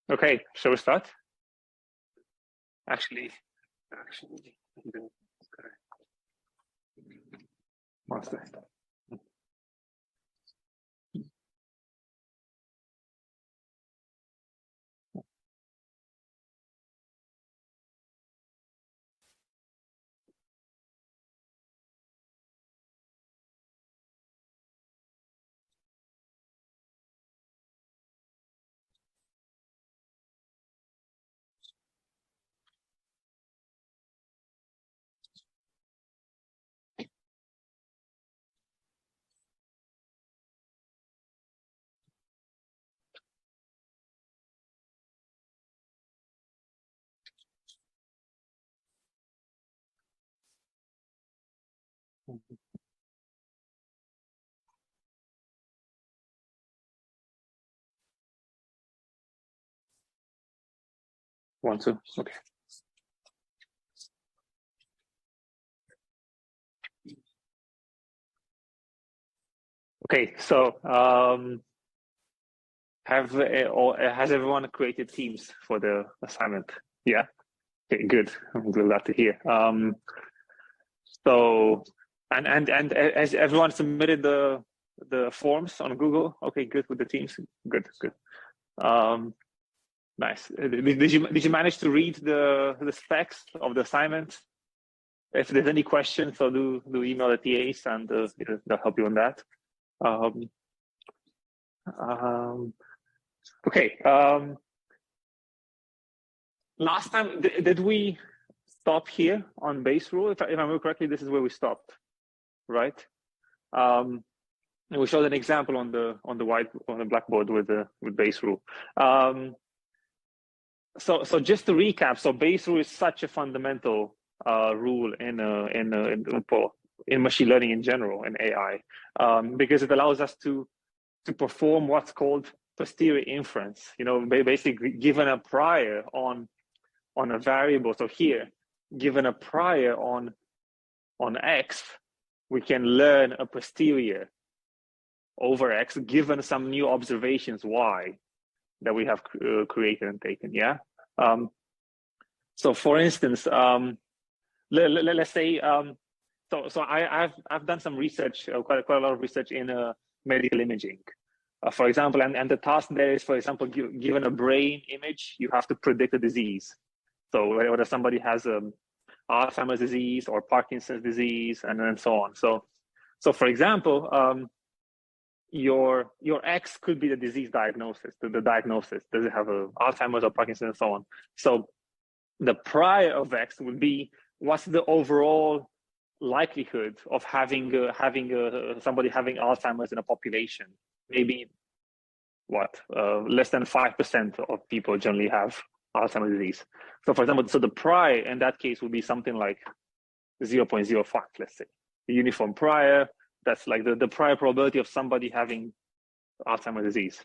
Okay, shall we start? Actually, master. One, two, okay. Okay, so has everyone created teams for the assignment? Yeah. Okay, good. I'm glad to hear. So and has everyone submitted the forms on Google? Okay, good with the teams. Good. Nice. Did you manage to read the specs of the assignment? If there's any questions, so do email the TAs and they'll help you on that. Okay. Last time, did we stop here on base rule? If I remember correctly, this is where we stopped, right? And we showed an example on the blackboard with base rule. So just to recap, so base rule is such a fundamental rule in machine learning in general, in AI, because it allows us to perform what's called posterior inference. Basically given a prior on a variable. So here, given a prior on X, we can learn a posterior over X given some new observations Y that we have created and taken. Yeah. So for instance, let's say, so I've done some research, quite a lot of research in medical imaging, for example, and the task there is, for example, given a brain image, you have to predict a disease. So whether somebody has Alzheimer's disease or Parkinson's disease, and so on. So for example, your X could be the disease diagnosis, the diagnosis. Does it have Alzheimer's or Parkinson's and so on? So the prior of X would be, what's the overall likelihood of having somebody having Alzheimer's in a population? Maybe less than 5% of people generally have Alzheimer's disease. So for example, so the prior in that case would be something like 0.05, let's say. The uniform prior, that's like the prior probability of somebody having Alzheimer's disease.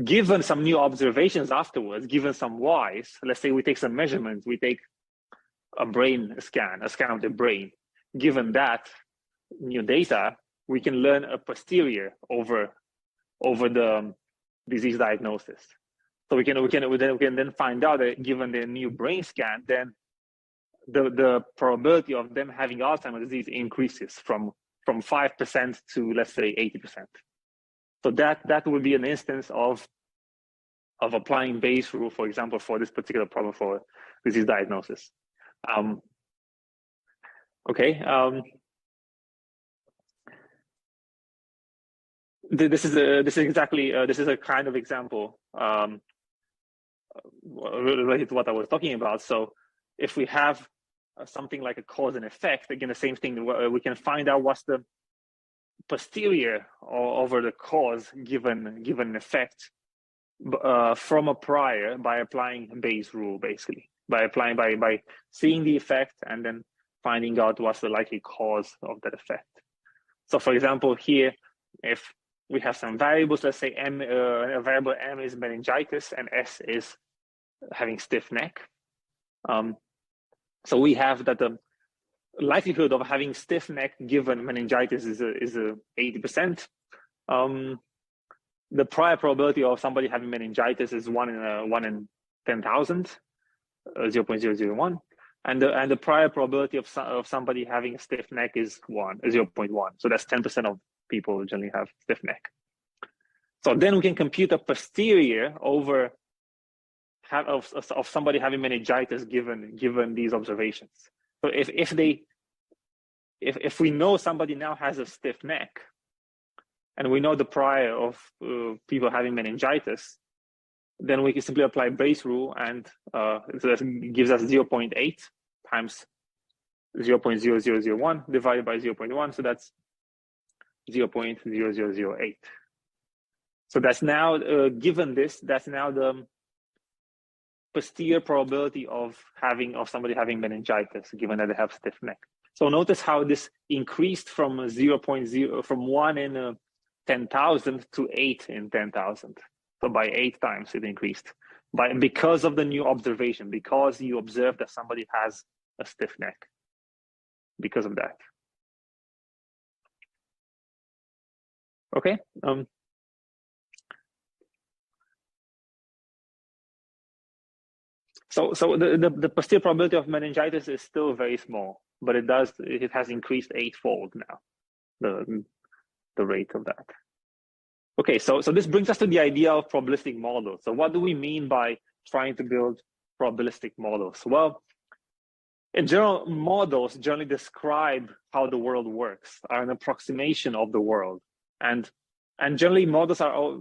Given some new observations afterwards, given some Ys, let's say we take some measurements, we take a scan of the brain. Given that new data, we can learn a posterior over the disease diagnosis. So we can then find out that given the new brain scan, then the probability of them having Alzheimer's disease increases from 5% to, let's say, 80%. So that would be an instance of applying Bayes' rule, for example, for this particular problem for disease diagnosis. Okay. This is a kind of example related to what I was talking about. So if we have something like a cause and effect, again, the same thing, we can find out what's the posterior over the cause given an effect from a prior by applying Bayes' rule, basically by seeing the effect and then finding out what's the likely cause of that effect. So for example, here, if we have some variables, let's say a variable M is meningitis and S is having stiff neck. So we have that the likelihood of having stiff neck given meningitis is 80%. the prior probability of somebody having meningitis is 1 in 10,000, 0.001, and the prior probability of somebody having a stiff neck is 0.1. So that's 10% of people generally have stiff neck. So then we can compute a posterior over of somebody having meningitis given these observations. So if we know somebody now has a stiff neck, and we know the prior of people having meningitis, then we can simply apply Bayes' rule, and so that gives us 0.8 times 0.0001 divided by 0.1, so that's 0.0008. So that's now, given this, that's now the posterior probability of somebody having meningitis, given that they have stiff neck. So notice how this increased from 1 in 10,000 to 8 in 10,000. So by 8 times it increased, because of the new observation, because you observed that somebody has a stiff neck, because of that. Okay. So the posterior probability of meningitis is still very small, but it has increased 8-fold now, the rate of that. Okay, so this brings us to the idea of probabilistic models. So what do we mean by trying to build probabilistic models? Well, in general, models generally describe how the world works, are an approximation of the world, and generally models are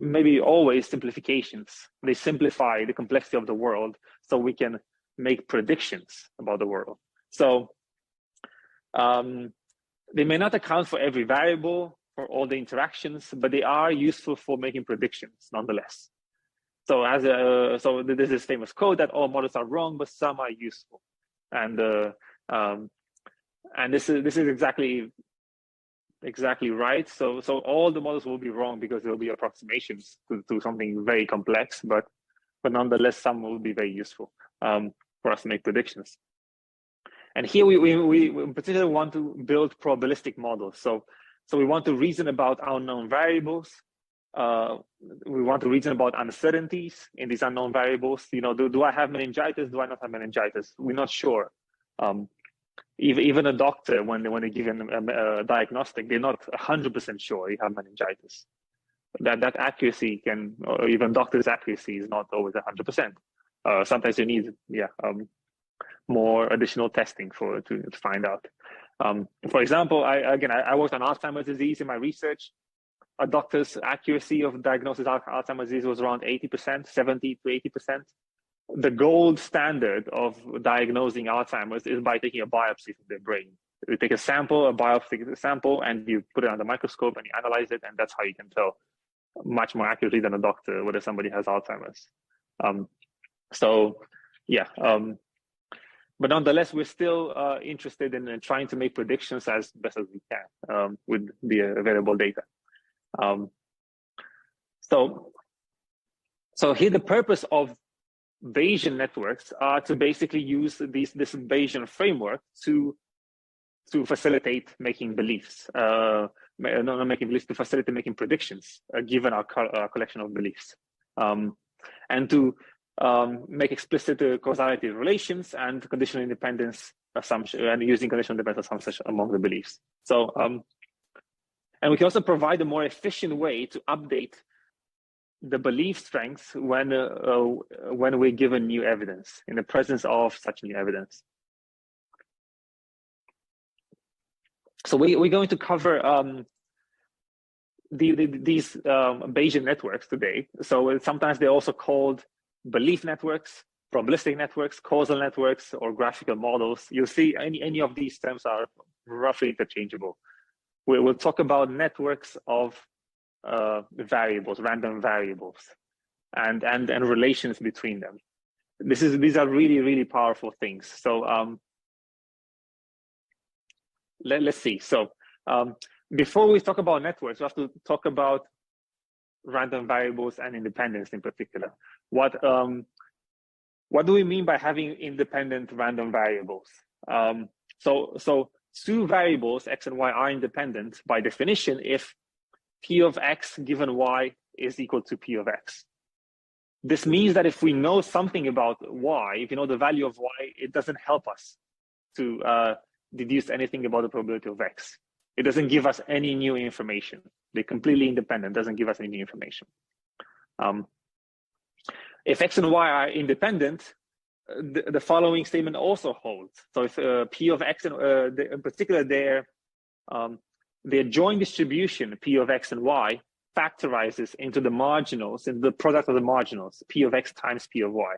maybe always simplifications. They simplify the complexity of the world so we can make predictions about the world. So they may not account for every variable, for all the interactions, but they are useful for making predictions nonetheless. So so there's this famous quote that all models are wrong, but some are useful, and this is exactly right. So all the models will be wrong because there will be approximations to something very complex, but nonetheless some will be very useful for us to make predictions. And here we in particular want to build probabilistic models. So we want to reason about unknown variables. We want to reason about uncertainties in these unknown variables. Do I have meningitis? Do I not have meningitis? We're not sure. Even a doctor, when they give a diagnostic, they're not 100% sure you have meningitis. That accuracy or even doctors' accuracy is not always 100%. Sometimes you need more additional testing to find out. For example, I worked on Alzheimer's disease in my research. A doctor's accuracy of diagnosis of Alzheimer's disease was around 80%, 70 to 80%. The gold standard of diagnosing Alzheimer's is by taking a biopsy from their brain. You take a biopsy sample, and you put it under the microscope and you analyze it, and that's how you can tell much more accurately than a doctor whether somebody has Alzheimer's. But nonetheless, we're still interested in trying to make predictions as best as we can with the available data. So here the purpose of Bayesian networks are to basically use this Bayesian framework to facilitate making beliefs, not making beliefs, to facilitate making predictions given our collection of beliefs, and to make explicit causality relations and conditional independence assumption, and using conditional independence assumptions among the beliefs. So, and we can also provide a more efficient way to update the belief strengths when we're given new evidence, in the presence of such new evidence. So we're going to cover these Bayesian networks today. So sometimes they're also called belief networks, probabilistic networks, causal networks, or graphical models. You'll see any of these terms are roughly interchangeable. We'll talk about networks of variables, random variables, and relations between them. These are really, really powerful things. So let's see. So before we talk about networks, we have to talk about random variables and independence in particular. What do we mean by having independent random variables? So two variables, x and y, are independent by definition if P of x given y is equal to P of x. This means that if we know something about y, if you know the value of y, it doesn't help us to deduce anything about the probability of x. It doesn't give us any new information. They're completely independent, doesn't give us any new information. If x and y are independent, the following statement also holds. So if P of x, and in particular their joint distribution, P of x and y, factorizes into the marginals, in the product of the marginals, P of x times P of y.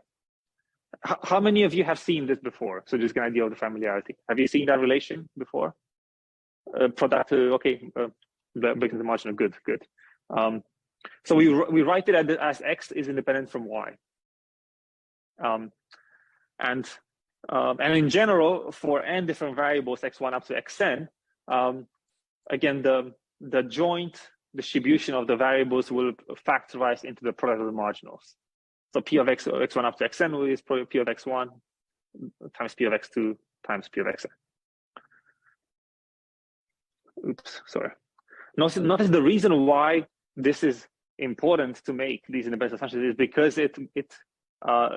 How many of you have seen this before? So just an idea of the familiarity. Have you seen that relation before? Product, okay, breaking the marginal, good. So we write it as x is independent from y. And in general, for n different variables, x1 up to xn, again, the joint distribution of the variables will factorize into the product of the marginals. So P of x, x1 up to xn is P of x1 times P of x2 times P of xn. Oops, sorry. Notice the reason why this is important to make these independent assumptions is because it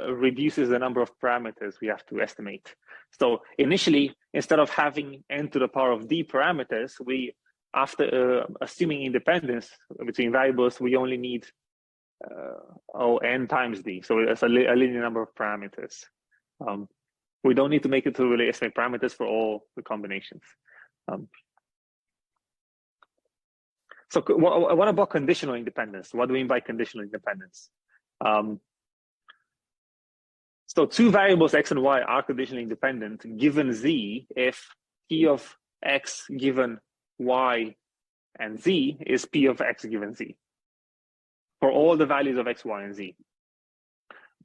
reduces the number of parameters we have to estimate. So initially, instead of having n to the power of d parameters, we, after assuming independence between variables, we only need n times d. So it's a linear number of parameters. We don't need to make it to really estimate parameters for all the combinations. So what about conditional independence? What do we mean by conditional independence? So two variables x and y are conditionally independent given z if P of x given y and z is P of x given z for all the values of x, y, and z.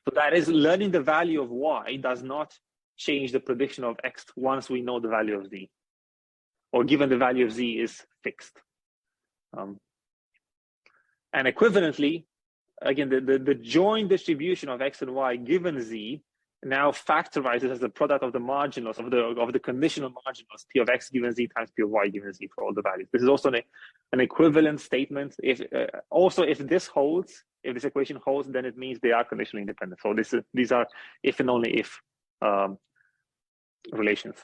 So that is, learning the value of y does not change the prediction of x once we know the value of z, or given the value of z is fixed. And equivalently, again, the joint distribution of x and y given z now factorizes as the product of the marginals of the conditional marginals P of x given z times P of y given z for all the values. This is also an equivalent statement. If also if this holds, if this equation holds, then it means they are conditionally independent. So these are if and only if relations.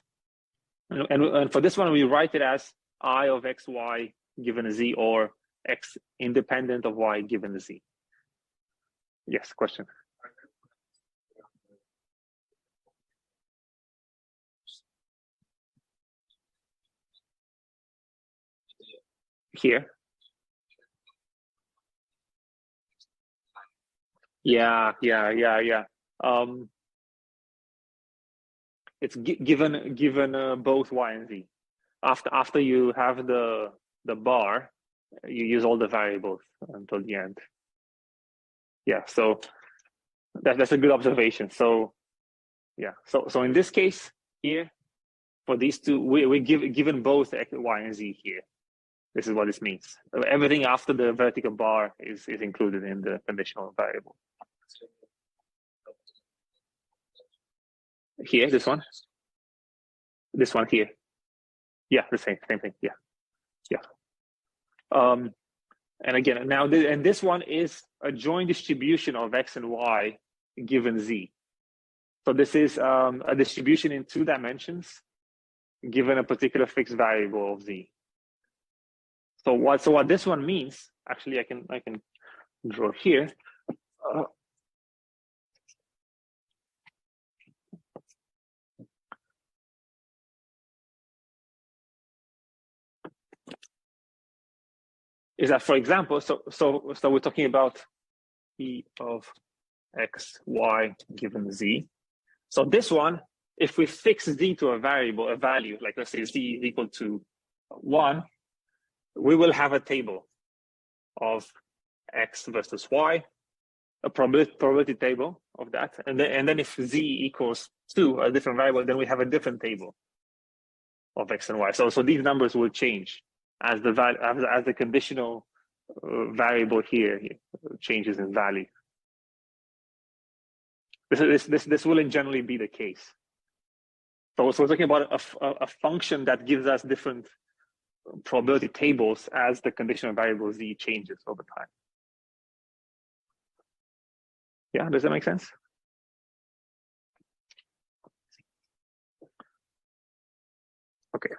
And for this one, we write it as I of x, y given z, or x independent of y given z. Yes, question. Here. Yeah. It's given both y and z. After you have the bar, you use all the variables until the end. Yeah, so that's a good observation. So yeah, so in this case here, for these two, we given both x, y, and z here. This is what this means. Everything after the vertical bar is included in the conditional variable. Here, this one here. Yeah, the same thing. Yeah. And again, now this one is a joint distribution of x and y given z. So this is a distribution in 2 dimensions given a particular fixed variable of z. So what this one means, actually, I can draw here. Is that, for example, so we're talking about P of x, y given z. So this one, if we fix z to a value, like let's say z is equal to 1, we will have a table of x versus y, a probability table of that, and then if z equals 2, a different variable, then we have a different table of x and y. So these numbers will change as the conditional variable here changes in value. This will generally be the case. So we're talking about a function that gives us different probability tables as the conditional variable z changes over time. Yeah, does that make sense? Okay.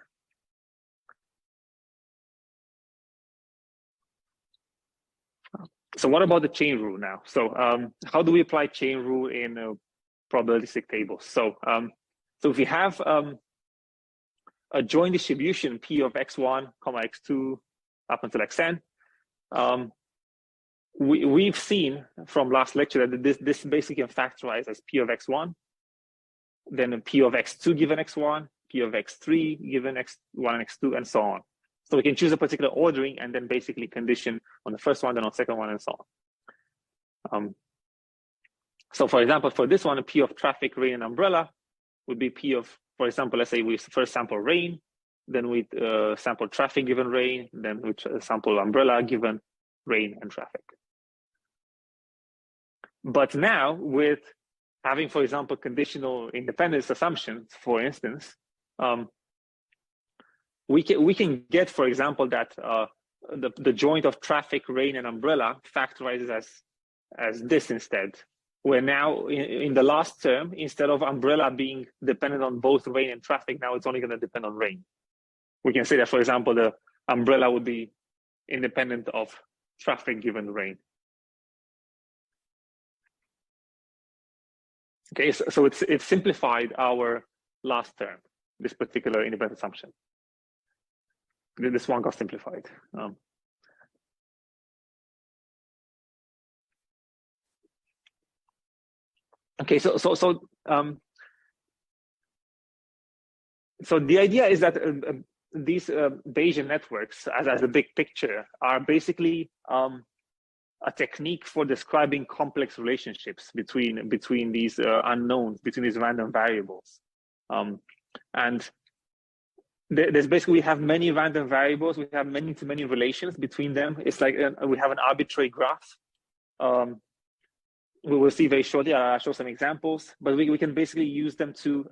So what about the chain rule now? So how do we apply chain rule in probabilistic tables? So so if we have a joint distribution P of x1, x2 up until xn, we've seen from last lecture that this basically can factorize as P of x1, then P of x2 given x1, P of x3 given x1 and x2, and so on. So we can choose a particular ordering and then basically condition on the first one, then on the second one, and so on. So for example, for this one, a P of traffic, rain, and umbrella would be P of, for example, let's say we first sample rain, then we sample traffic given rain, then we sample umbrella given rain and traffic. But now with having, for example, conditional independence assumptions, for instance, we can get, for example, that the joint of traffic, rain, and umbrella factorizes as this instead, where now in the last term, instead of umbrella being dependent on both rain and traffic, now it's only going to depend on rain. We can say that, for example, the umbrella would be independent of traffic given rain. Okay, so it's simplified our last term, this particular independent assumption. This one got simplified. Okay, so the idea is that these Bayesian networks, as a big picture, are basically a technique for describing complex relationships between these unknowns, between these random variables, and there's basically, we have many random variables, we have many relations between them. It's like we have an arbitrary graph. We will see very shortly. I'll show some examples, but we can basically use them to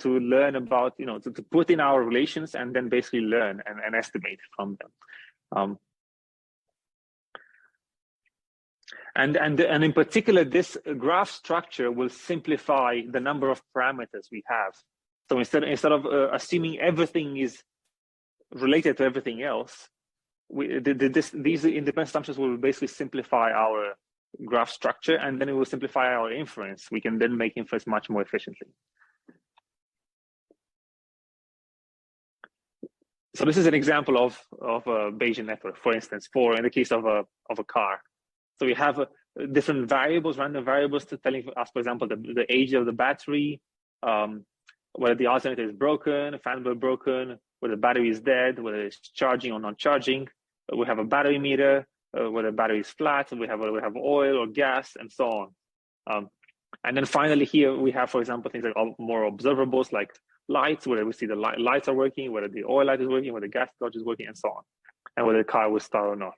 learn about, to put in our relations and then basically learn and estimate from them. And in particular, this graph structure will simplify the number of parameters we have. So instead of assuming everything is related to everything else, these independent assumptions will basically simplify our graph structure, and then it will simplify our inference. We can then make inference much more efficiently. So this is an example of a Bayesian network, for instance, in the case of a car. So we have different variables, random variables, telling us, for example, the age of the battery, whether the alternator is broken, fan belt broken, whether the battery is dead, whether it's charging or not charging. We have a battery meter, whether the battery is flat, we have oil or gas, and so on. And then finally here we have, for example, things like more observables like lights, whether we see the lights are working, whether the oil light is working, whether the gas torch is working, and so on, and whether the car will start or not.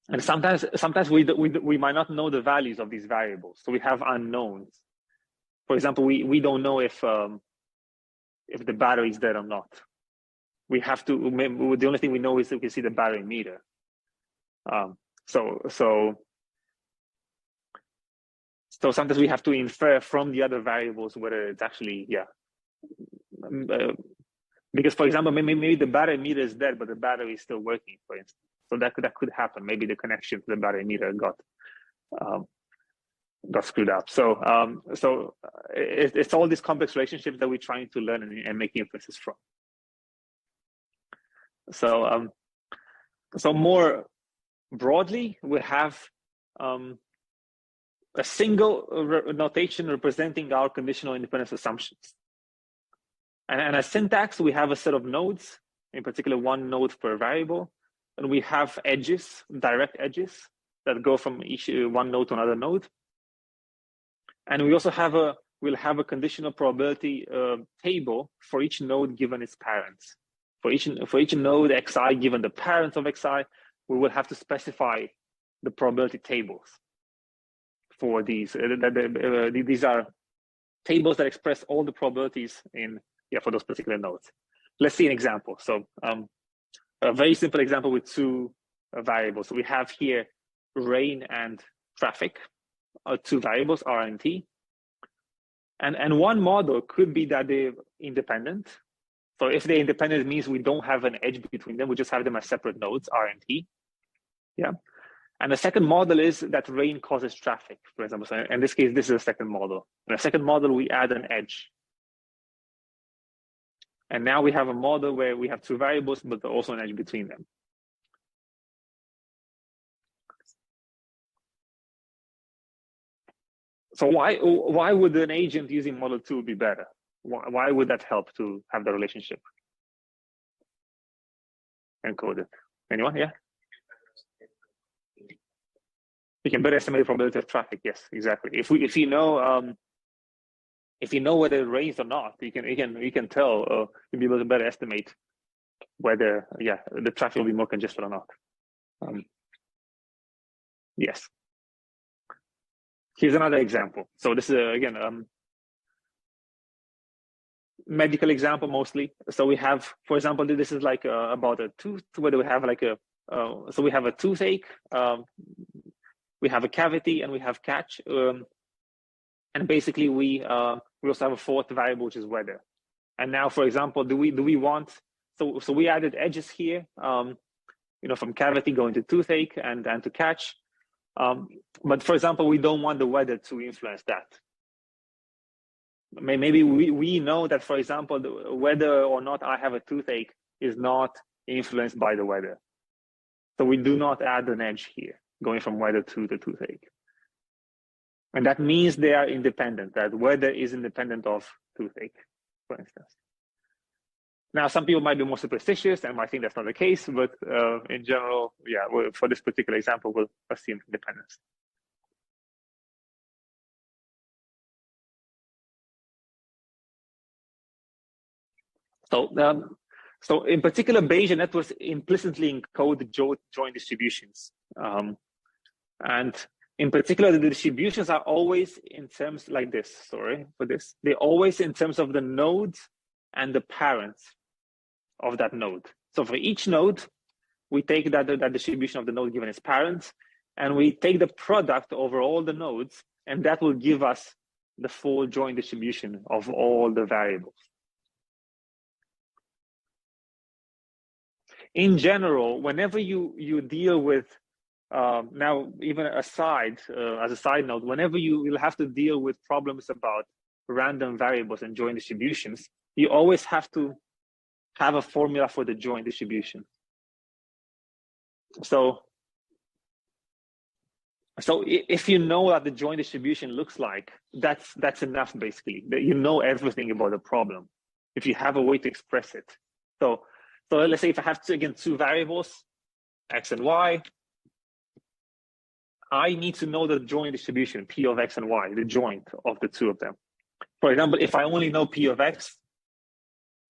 And sometimes we might not know the values of these variables, so we have unknowns. For example, we don't know if the battery is dead or not. We have to. The only thing we know is that we can see the battery meter. So sometimes we have to infer from the other variables whether it's actually because, for example, maybe the battery meter is dead, but the battery is still working, for instance. So that could happen. Maybe the connection to the battery meter got screwed up. So it's all these complex relationships that we're trying to learn and make inferences from. So more broadly, we have a single notation representing our conditional independence assumptions. And as syntax, we have a set of nodes, in particular one node per variable, and we have edges, direct edges that go from each one node to another node. And we also we'll have a conditional probability table for each node given its parents. For each node xi given the parents of xi, we will have to specify the probability tables for these. These are tables that express all the probabilities in for those particular nodes. Let's see an example. So a very simple example with two variables. So we have here rain and traffic, two variables, R and T. And one model could be that they're independent. So if they're independent, it means we don't have an edge between them. We just have them as separate nodes, R and T. Yeah. And the second model is that rain causes traffic, for example. So in this case, this is a second model. In the second model, we add an edge. And now we have a model where we have two variables, but also an edge between them. So why would an agent using model 2 be better? Why would that help to have the relationship encoded? Anyone? Yeah. You can better estimate the probability of traffic. Yes, exactly. If you know whether it rains or not, you can tell. You'll be able to better estimate whether the traffic will be more congested or not. Yes. Here's another example. So this is again medical example mostly. So we have, for example, this is like about a tooth, whether we have like so we have a toothache. We have a cavity and we have catch, and basically we also have a fourth variable, which is weather. And now, for example, do we want, so we added edges here, from cavity going to toothache and to catch, but for example, we don't want the weather to influence that. Maybe we know that, for example, whether or not I have a toothache is not influenced by the weather, so we do not add an edge here, going from weather to the toothache. And that means they are independent, that weather is independent of toothache, for instance. Now, some people might be more superstitious and might think that's not the case, but in general, for this particular example, we'll assume independence. So in particular, Bayesian networks implicitly encode joint distributions. And in particular, the distributions are always in terms like this, they're always in terms of the nodes and the parents of that node. So for each node, we take that distribution of the node given its parents, and we take the product over all the nodes, and that will give us the full joint distribution of all the variables. In general, whenever you deal with, now even as a side note, whenever you'll have to deal with problems about random variables and joint distributions, you always have to have a formula for the joint distribution. So if you know what the joint distribution looks like, that's enough, basically. That you know everything about the problem if you have a way to express it. So let's say if I have two variables, x and y, I need to know the joint distribution, P of x and y, the joint of the two of them. For example, if I only know P of x,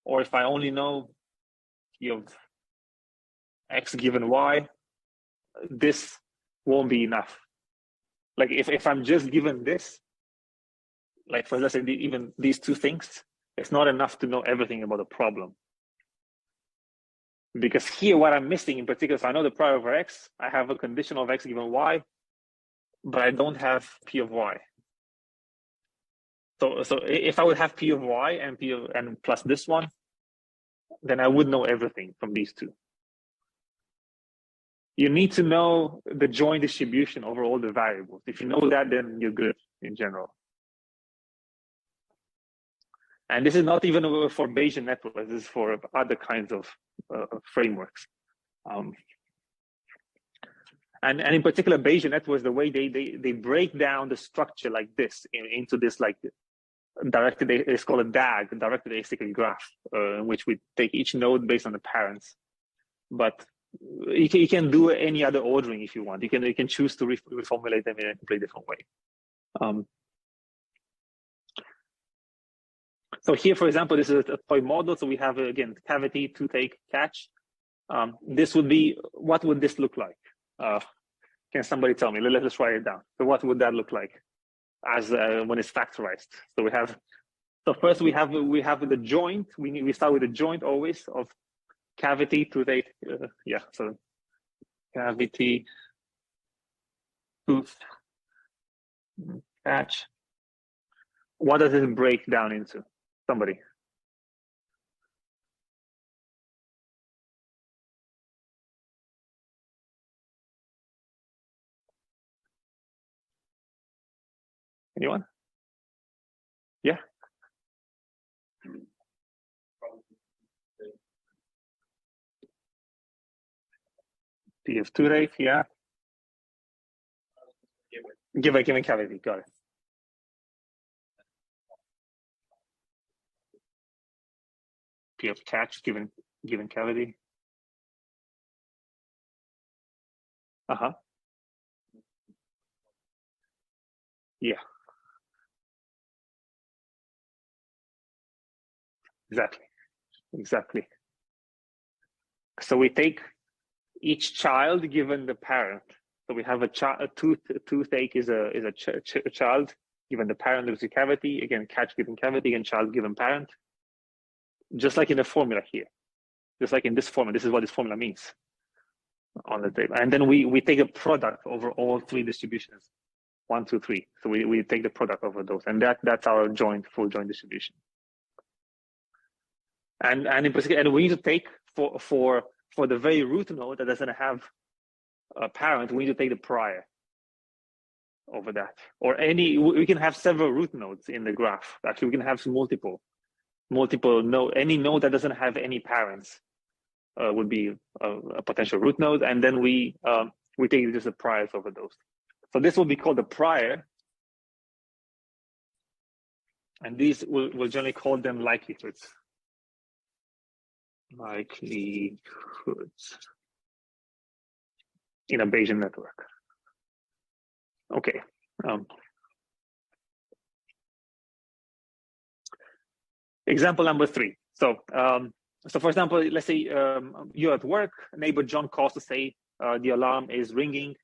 or if I only know P of x given y, this won't be enough. Like if I'm just given this, like for let's say even these two things, it's not enough to know everything about the problem. Because here, what I'm missing in particular, so I know the prior over x, I have a condition of x given y, but I don't have P of y. So if I would have P of y and plus this one, then I would know everything from these two. You need to know the joint distribution over all the variables. If you know that, then you're good in general. And this is not even for Bayesian networks, this is for other kinds of frameworks. And in particular, Bayesian networks, the way they break down the structure like this into this like directed, it's called a DAG, directed acyclic graph, in which we take each node based on the parents. But you can do any other ordering if you want. You can choose to reformulate them in a completely different way. So here, for example, this is a toy model. So we have, again, cavity, toothache, catch. This would be, what would this look like? Can somebody tell me? Let's write it down. So what would that look like as when it's factorized? So we have So first we have the joint. We start with the joint always of cavity to the so cavity, tooth, catch. What does it break down into? Somebody. Anyone? Yeah. PF2 yeah. Given cavity, got it. PF catch given cavity. Yeah. Exactly. So we take each child given the parent. So we have a toothache is a child given the parent, there's a cavity, again, catch given cavity, and child given parent. Just like in the formula here. Just like in this formula, this is what this formula means on the table. And then we take a product over all three distributions. 1, 2, 3. So we take the product over those. And that's our full joint distribution. And in particular, and we need to take for the very root node that doesn't have a parent, we need to take the prior over that. Or we can have several root nodes in the graph. Actually, we can have multiple node. Any node that doesn't have any parents would be a potential root node, and then we take just the priors over those. So this will be called the prior, and these we'll generally call them likelihoods. Likelihoods in a Bayesian network. Okay. Example number 3. So for example, let's say you're at work, neighbor John calls to say the alarm is ringing,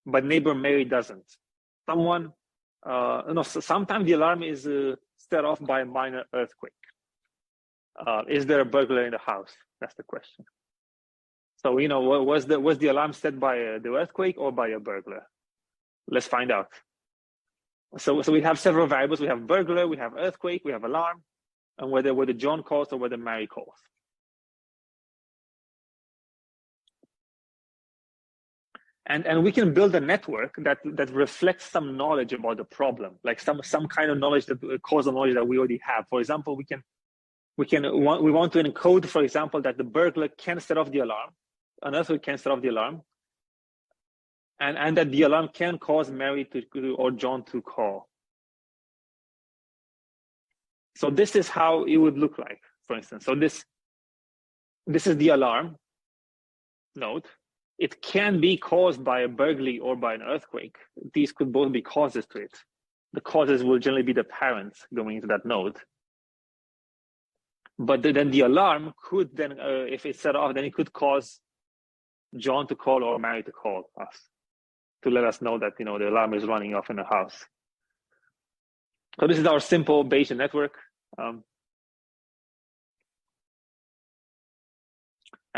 but neighbor Mary doesn't. Sometimes the alarm is set off by a minor earthquake. Is there a burglar in the house? That's the question. So, was the alarm set by the earthquake or by a burglar? Let's find out. So we have several variables. We have burglar, we have earthquake, we have alarm, and whether John calls or whether Mary calls. And we can build a network that reflects some knowledge about the problem, like some kind of knowledge, causal knowledge that we already have. For example, we want to encode, for example, that the burglar can set off the alarm, an earthquake can set off the alarm, and that the alarm can cause Mary or John to call. So this is how it would look like, for instance. So this is the alarm node. It can be caused by a burglary or by an earthquake. These could both be causes to it. The causes will generally be the parents going into that node. But then the alarm could then, if it's set off, then it could cause John to call or Mary to call us to let us know that the alarm is running off in the house. So this is our simple Bayesian network. And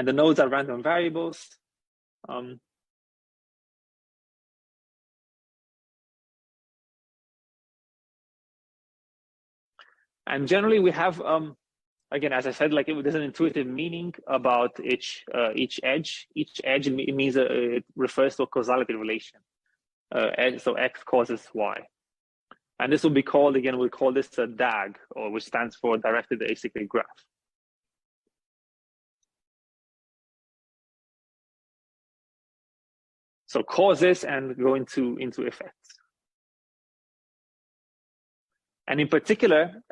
the nodes are random variables. And generally we have, again, as I said, like there's an intuitive meaning about each edge. Each edge means it refers to a causality relation. So X causes Y. And this will be called, again, we'll call this a DAG, or which stands for directed acyclic graph. So causes and go into effects. And in particular,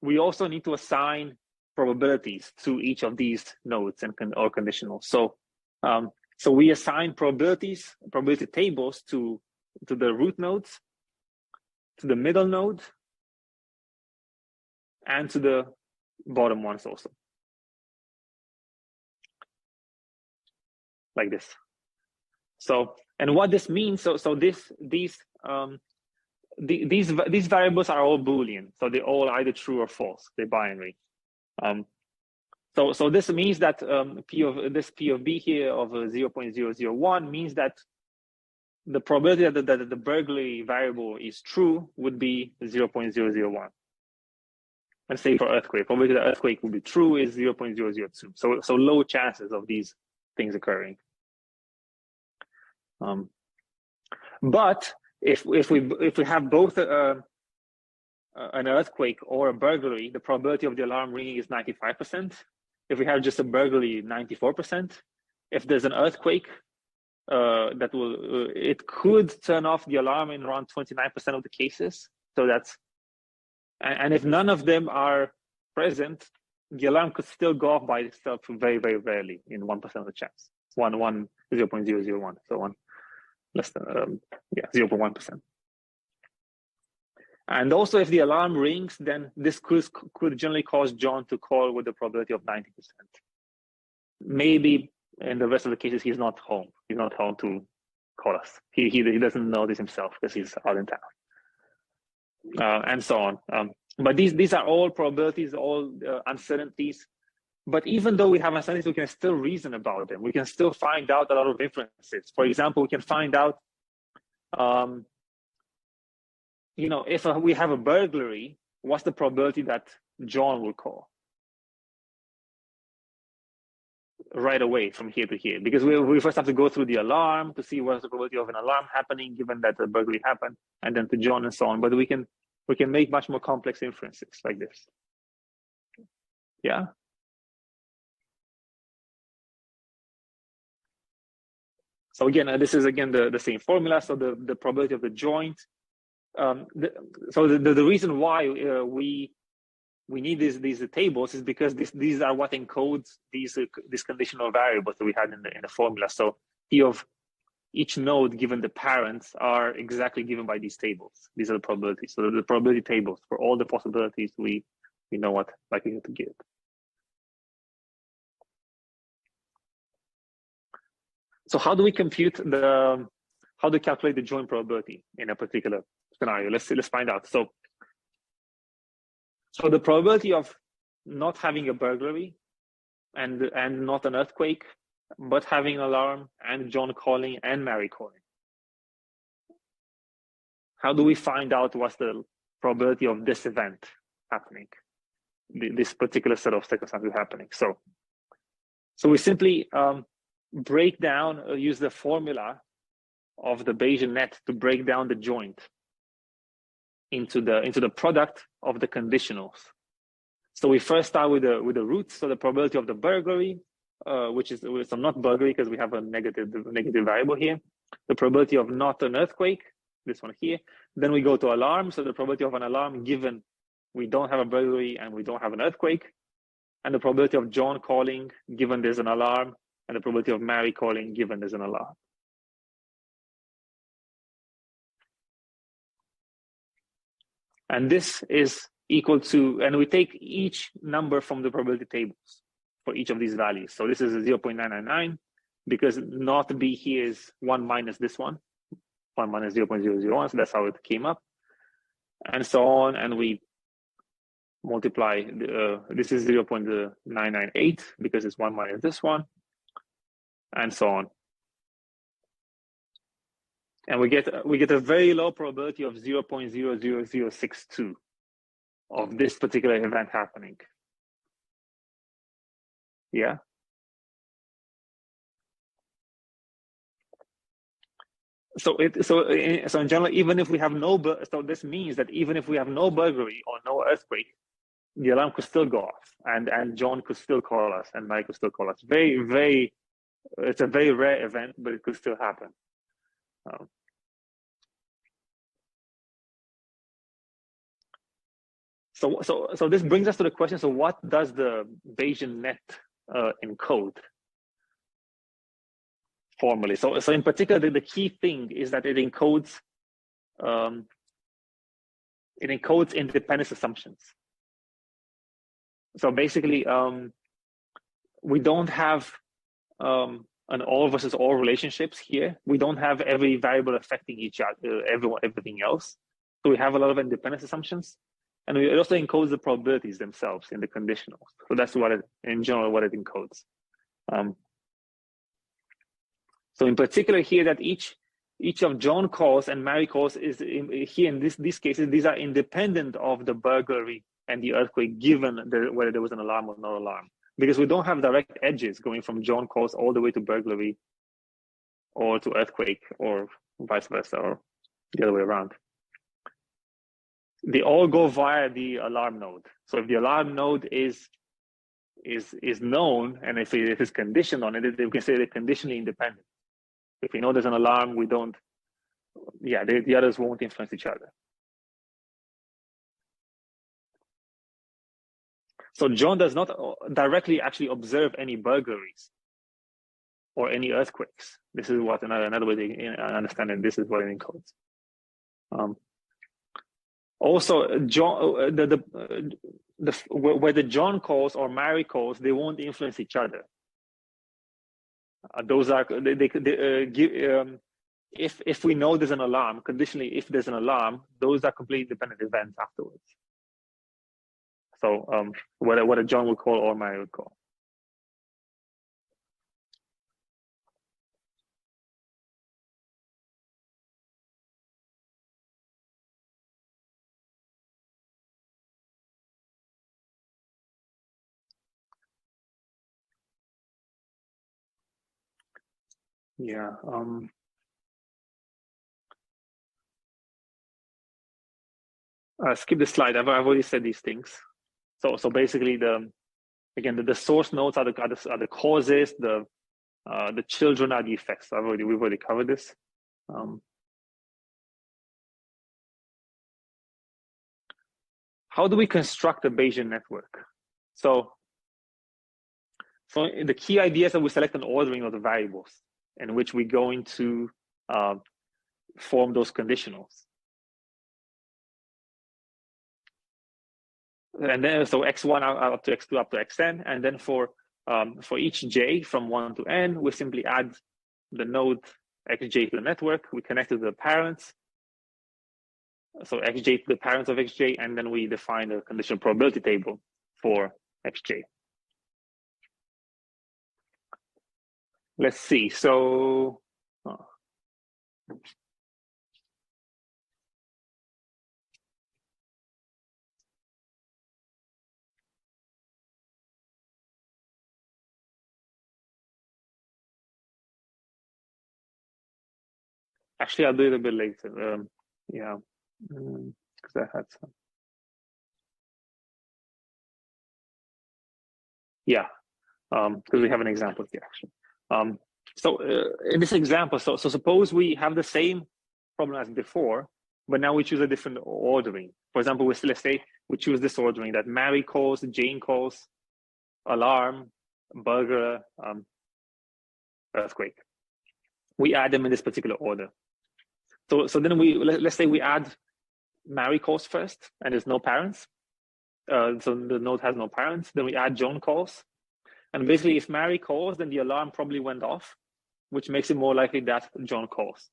we also need to assign probabilities to each of these nodes or conditionals. So we assign probability tables to the root nodes, to the middle node, and to the bottom ones also. Like this. So, and what this means, these these variables are all Boolean, so they're all either true or false. They're binary. So this means that P of B here of 0.001 means that the probability that the burglary variable is true would be 0.001. Let's say for earthquake, probability that earthquake will be true is 0.002. So low chances of these things occurring. But if we have both an earthquake or a burglary, the probability of the alarm ringing is 95%. If we have just a burglary, 94%. If there's an earthquake, it could turn off the alarm in around 29% of the cases. So that's, and if none of them are present, the alarm could still go off by itself very, very rarely in 1% of the chance. 0.001, so one less than 0.1%. And also, if the alarm rings, then this could generally cause John to call with a probability of 90%. Maybe in the rest of the cases, he's not home. He's not home to call us. He doesn't know this himself because he's out in town, and so on. But these are all probabilities, all uncertainties. But even though we have uncertainties, we can still reason about them. We can still find out a lot of inferences. For example, we can find out, if we have a burglary, what's the probability that John will call right away from here to here? Because we first have to go through the alarm to see what's the probability of an alarm happening, given that the burglary happened, and then to John and so on. But we can make much more complex inferences like this. Yeah. So again, this is again the same formula. So the probability of the joint. So the reason why we need these tables is because these are what encodes these conditional variables that we had in the formula. So P of each node given the parents are exactly given by these tables. These are the probabilities. So the probability tables for all the possibilities we know what likelihood to give. So how do we compute how do we calculate the joint probability in a particular scenario? Let's find out. So the probability of not having a burglary and not an earthquake, but having an alarm and John calling and Mary calling. How do we find out what's the probability of this event happening, this particular set of circumstances happening? So we simply break down, use the formula of the Bayesian net to break down the joint into the product of the conditionals. So we first start with the roots, so the probability of the burglary, which is not burglary because we have a negative variable here. The probability of not an earthquake, this one here. Then we go to alarm, so the probability of an alarm given we don't have a burglary and we don't have an earthquake, and the probability of John calling given there's an alarm, and the probability of Mary calling given there's an alarm. And this is equal to, and we take each number from the probability tables for each of these values. So this is a 0.999 because not B here is 1 minus this one, 1 minus 0.001, so that's how it came up, and so on, and we multiply, this is 0.998 because it's 1 minus this one, and so on. And we get a very low probability of 0.00062 of this particular event happening. Yeah. So in general, even if we have so this means that even if we have no burglary or no earthquake, the alarm could still go off, and John could still call us, and Mike could still call us. It's a very rare event, but it could still happen. So this brings us to the question, so what does the Bayesian net encode formally? So in particular, the key thing is that it encodes independence assumptions. So basically, we don't have an all versus all relationships here. We don't have every variable affecting each other, everything else. So we have a lot of independence assumptions, and it also encodes the probabilities themselves in the conditionals. So that's what in general, what it encodes. So in particular here, that each of John calls and Mary calls is here in these cases, these are independent of the burglary and the earthquake, given whether there was an alarm or no alarm, because we don't have direct edges going from John calls all the way to burglary or to earthquake, or vice versa, or the other way around. They all go via the alarm node. So if the alarm node is known, and if it is conditioned on it, we can say they're conditionally independent. If we know there's an alarm, we don't, the others won't influence each other. So John does not directly actually observe any burglaries or any earthquakes. This is what another way to understand it. This is what it encodes. Also, John, whether John calls or Mary calls, they won't influence each other. Those are if we know there's an alarm, conditionally, if there's an alarm, those are completely dependent events afterwards. So whether John would call or Mary would call. Yeah. Skip the slide. I've already said these things. So basically, the source nodes are the causes. The children are the effects. We've already covered this. How do we construct a Bayesian network? So the key idea is that we select an ordering of the variables in which we're going to form those conditionals. And then so x1 up to x2 up to xn, and then for each j from 1 to n, we simply add the node xj to the network. We connect it to the parents. So xj to the parents of xj, and then we define a conditional probability table for xj. Let's see. So actually, I'll do it a bit later. Yeah, because I had some. Yeah, because we have an example here actually. So in this example, so suppose we have the same problem as before, but now we choose a different ordering. For example, let's say we choose this ordering that Mary calls, Jane calls, alarm, burglar, earthquake. We add them in this particular order. So then let's say we add Mary calls first, and there's no parents. So the node has no parents. Then we add John calls. And basically, if Mary calls, then the alarm probably went off, which makes it more likely that John calls.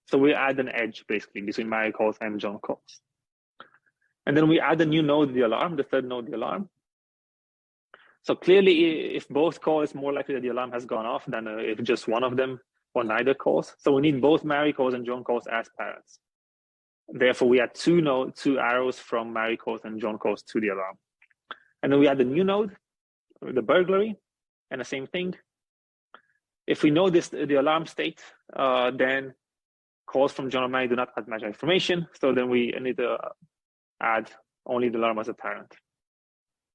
So we add an edge, basically, between Mary calls and John calls. And then we add a new node, the alarm, the third node, the alarm. So clearly, if both call, it's more likely that the alarm has gone off than if just one of them or neither calls. So we need both Mary calls and John calls as parents. Therefore, we add two arrows from Mary calls and John calls to the alarm. And then we add the new node, the burglary, and the same thing. If we know the alarm state, then calls from John or Mary do not add much information. So then we need to add only the alarm as a parent.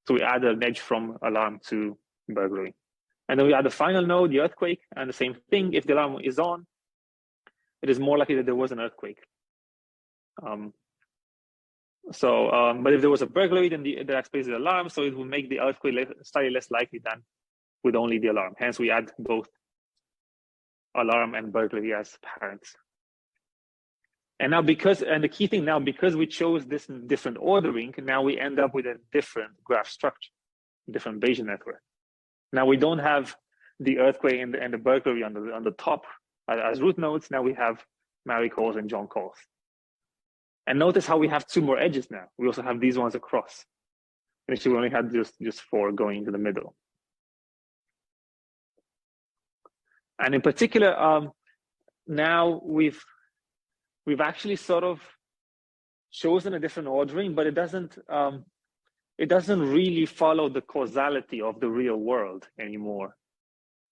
So we add an edge from alarm to burglary. And then we add the final node, the earthquake, and the same thing. If the alarm is on, it is more likely that there was an earthquake. But if there was a burglary, then that explains the alarm, so it will make the earthquake slightly less likely than with only the alarm. Hence, we add both alarm and burglary as parents. And now the key thing now, because we chose this different ordering, now we end up with a different graph structure, different Bayesian network. Now we don't have the earthquake and the burglary on the top as root nodes. Now we have Mary calls and John calls. And notice how we have 2 more edges now. We also have these ones across. Initially, we only had just 4 going into the middle. And in particular, now we've actually sort of chosen a different ordering, but it doesn't really follow the causality of the real world anymore,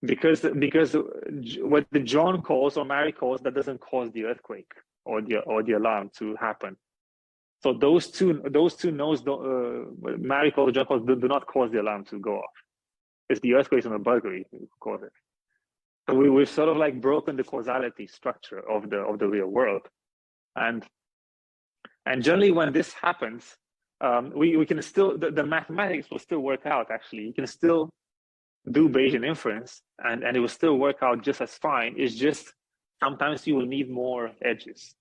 because what the John calls or Mary calls, that doesn't cause the earthquake or the alarm to happen. So those two nodes, Mary calls or John calls, do not cause the alarm to go off. It's the earthquakes and the burglary who cause it. So we've sort of like broken the causality structure of the real world, and generally when this happens, we can still, the mathematics will still work out. Actually, you can still do Bayesian inference, and it will still work out just as fine. It's just sometimes you will need more edges.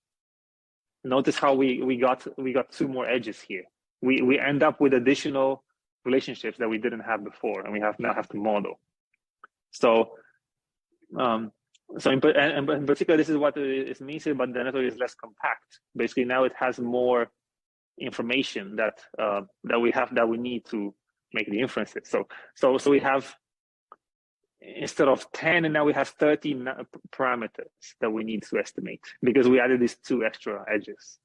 Notice how we got 2 more edges here. We end up with additional relationships that we didn't have before, and we now have to model. So in particular, this is what it means here, but the network is less compact. Basically, now it has more information that we need to make the inferences. So we have, instead of 10, and now we have 13 parameters that we need to estimate, because we added these 2 extra edges.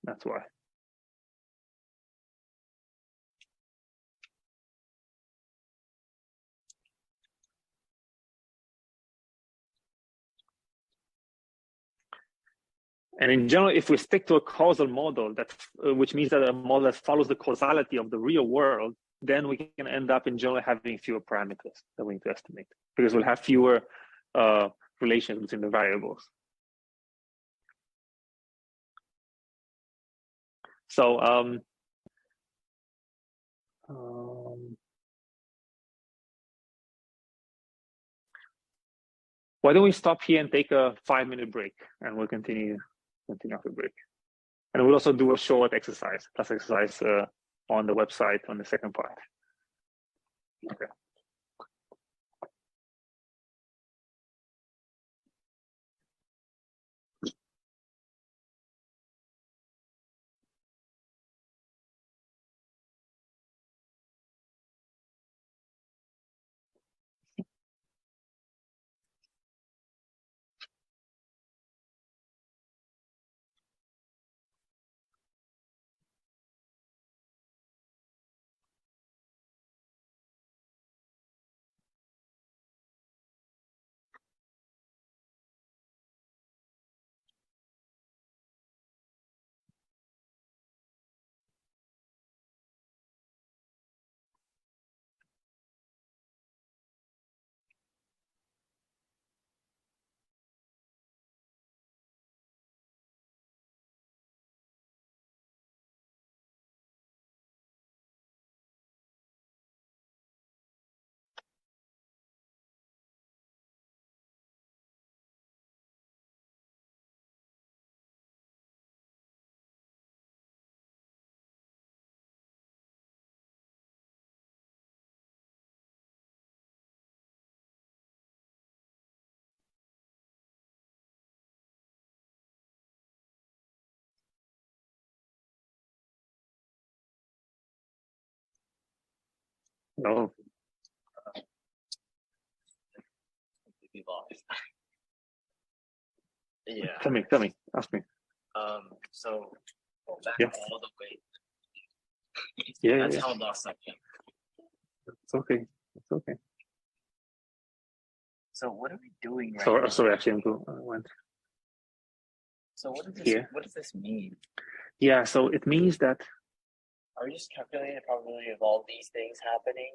That's why. And in general, if we stick to a causal model, which means that a model that follows the causality of the real world, then we can end up in general having fewer parameters that we need to estimate, because we'll have fewer relations between the variables. So why don't we stop here and take a 5-minute break, and we'll continue after break. And we'll also do a short exercise, class exercise on the website on the second part. Okay. No. Lost. Yeah. Tell me, ask me. So back all the way. Yeah. That's how lost I am. It's okay. It's okay. So what are we doing right now? Sorry, actually, I went. So what does this mean? Yeah, so it means that. Are we just calculating the probability of all these things happening?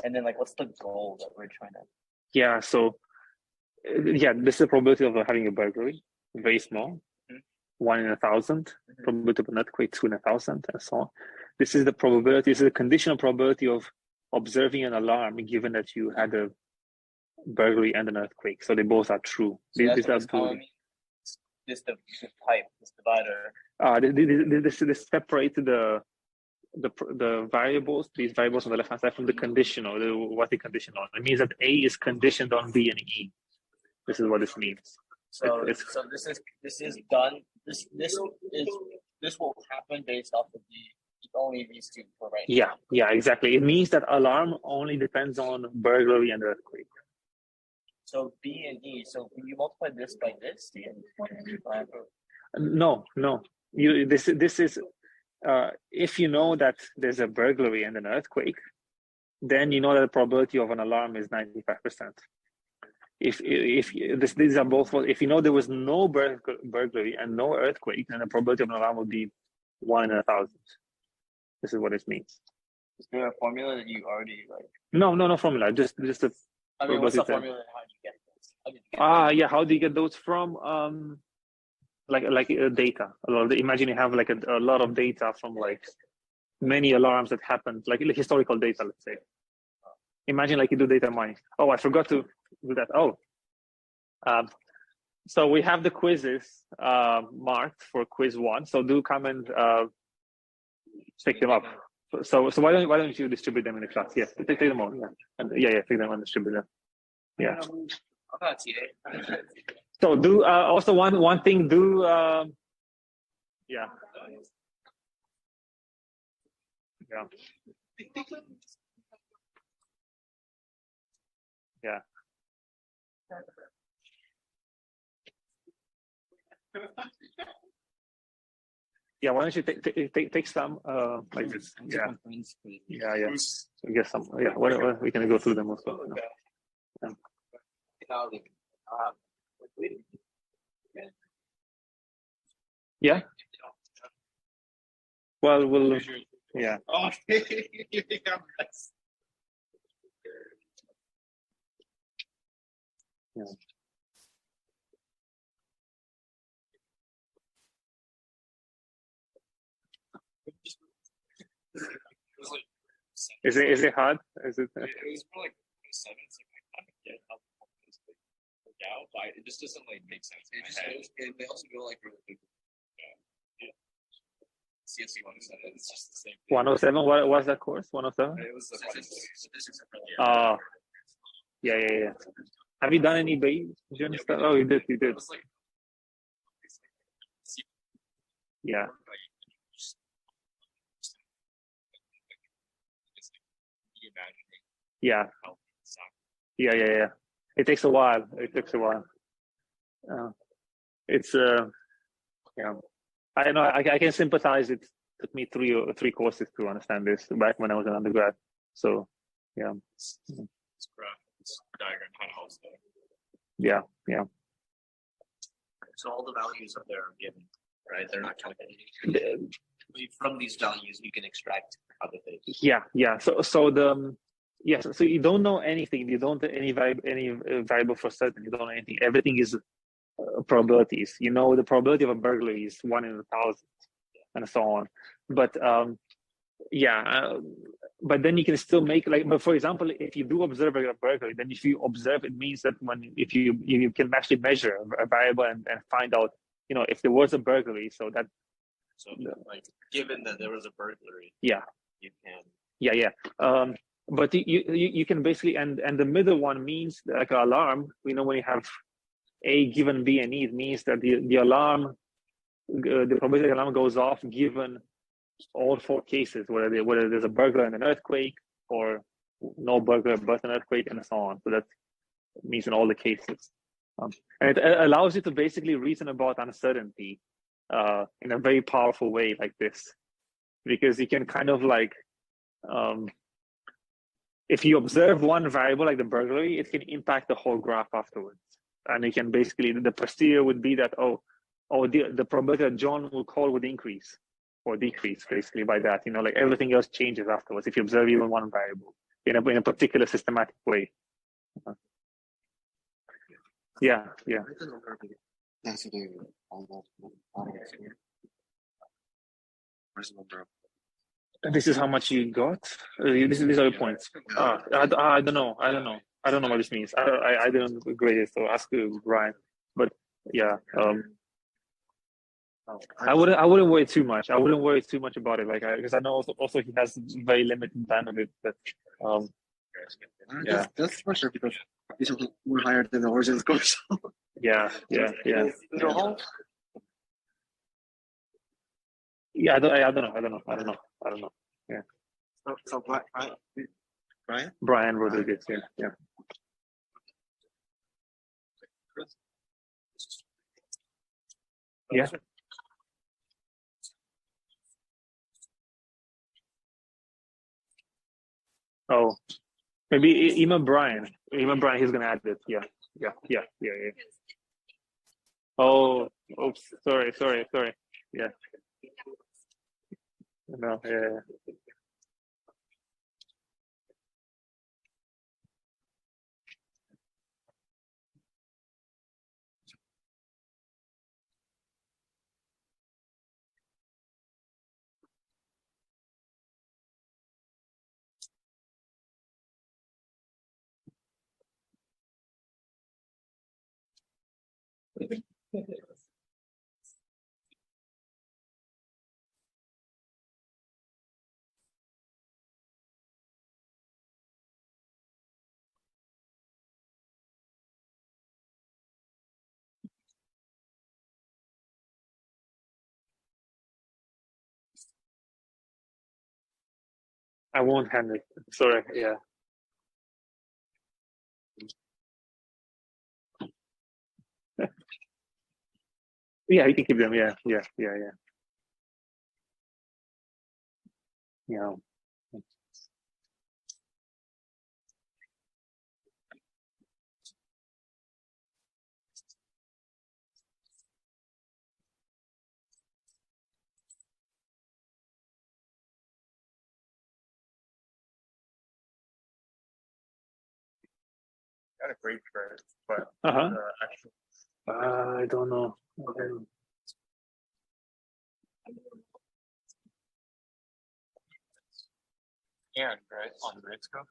And then, like, what's the goal that we're trying to? Yeah, so this is the probability of having a burglary, very small, 1 in 1,000, probability of an earthquake, 2 in 1,000, and so on. This is the probability, this is the conditional probability of observing an alarm, given that you had a burglary and an earthquake. So they both are true. So that's what it's calling me? This type, this divider. This separates the variables, these variables on the left hand side, from the conditional, what they condition on. It means that A is conditioned on B and E. This is what this means. So this is done. This is this will happen based off of only these two for right now. Yeah, yeah, exactly. It means that alarm only depends on burglary and earthquake. So B and E. So when you multiply this by this, do you get No. This is if you know that there's a burglary and an earthquake, then you know that the probability of an alarm is 95%. These are both, if you know there was no burglary and no earthquake, then the probability of an alarm would be 1 in 1,000. This is what it means. Is there a formula that you already like? No formula. Just a. I mean, what's the formula and how do you get this? Yeah. How do you get those from? Like data. Imagine you have like a lot of data from like many alarms that happened, like historical data, let's say. Imagine like you do data mining. Oh, I forgot to do that. So we have the quizzes marked for quiz 1. So do come and pick them up. So why don't you distribute them in the class? Yeah, take them all. Yeah, take them and distribute them. Yeah. So do also one thing. Do yeah. Yeah, why don't you take some like this? Yeah. So get some. Yeah, we can go through them also. Yeah. Well, yeah. Yeah. Is it hard? Is it? It was more like 7. So I kind of get how this work out, but it just doesn't like make sense. And they also go like really big. CSC 107. It's just the same thing. 107. What was that course? 107. It was the statistics. Yeah. Have you done any Bayesian stuff? Oh, you did. It was like, yeah. Yeah. It takes a while. It's yeah. I know. I can sympathize. It took me three courses to understand this back when I was an undergrad. So yeah. It's diagram kind of helps there. Yeah. So all the values up there are given, right? They're not calculated. From these values, you can extract other things. Yeah. So you don't know anything. You don't any variable for certain. You don't know anything. Everything is probabilities. You know the probability of a burglary is 1 in 1,000, and so on. But but then you can still make but for example, if you do observe a burglary, then if you observe, it means that if you can actually measure a variable and find out, if there was a burglary, so like given that there was a burglary, you can but you can basically and the middle one means like an alarm. When you have A given B and E, it means that the alarm, the probability the alarm goes off given all 4 cases, whether there's a burglar and an earthquake, or no burglar but an earthquake, and so on. So that means in all the cases, and it allows you to basically reason about uncertainty in a very powerful way like this, because you can kind of if you observe one variable like the burglary, it can impact the whole graph afterwards. And it can basically, the posterior would be that, the probability that John will call would increase or decrease basically by that. Everything else changes afterwards if you observe even one variable in a particular systematic way. Yeah. This is how much you got. These are the points. I don't know. I don't know what this means. I didn't grade it, so ask Brian. But yeah, I wouldn't worry too much. I wouldn't worry too much about it, because I know also he has very limited bandwidth. But that's for sure, because these were higher than the origin course. Yeah. Yeah, I don't know. Yeah, So Brian? Brian Rodriguez. Yeah. Yeah. Oh, maybe email Brian. Email Brian. He's gonna add it. Yeah. Oh, oops. Sorry. Yeah. No. Yeah. I won't hand it. Sorry. Yeah. Yeah, you can keep them. Yeah. Yeah. Got a great credit, but Uh-huh. actual I don't know. and right on the grade scope.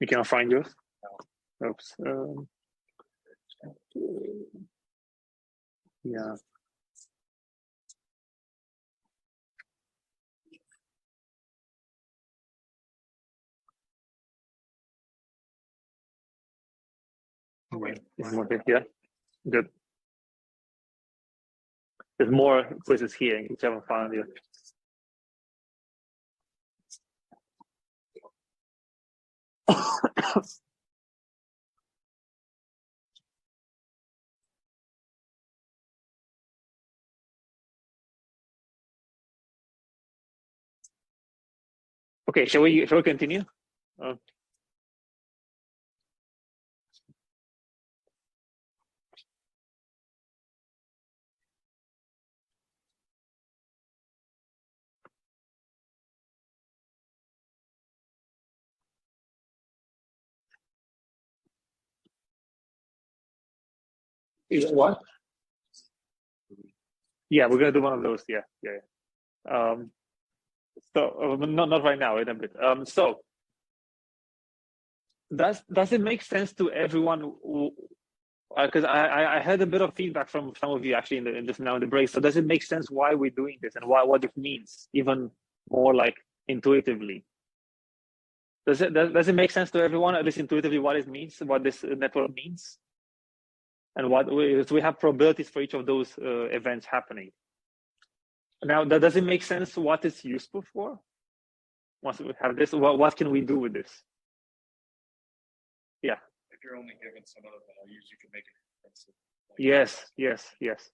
You cannot find yours? Oops. Yeah. Yeah. Good. There's more quizzes here in case you haven't found it. Okay, shall we continue? What? Yeah, we're gonna do one of those. Yeah. So not right now, in a bit. So does it make sense to everyone? Because I heard a bit of feedback from some of you actually in just now in the break. So does it make sense why we're doing this and what it means, even more like intuitively? Does it make sense to everyone, at least intuitively, what it means, what this network means, and what we have probabilities for each of those events happening? Now, does it make sense what it's useful for? Once we have this, what can we do with this? Yeah. If you're only given some other values, you can make it. Yes.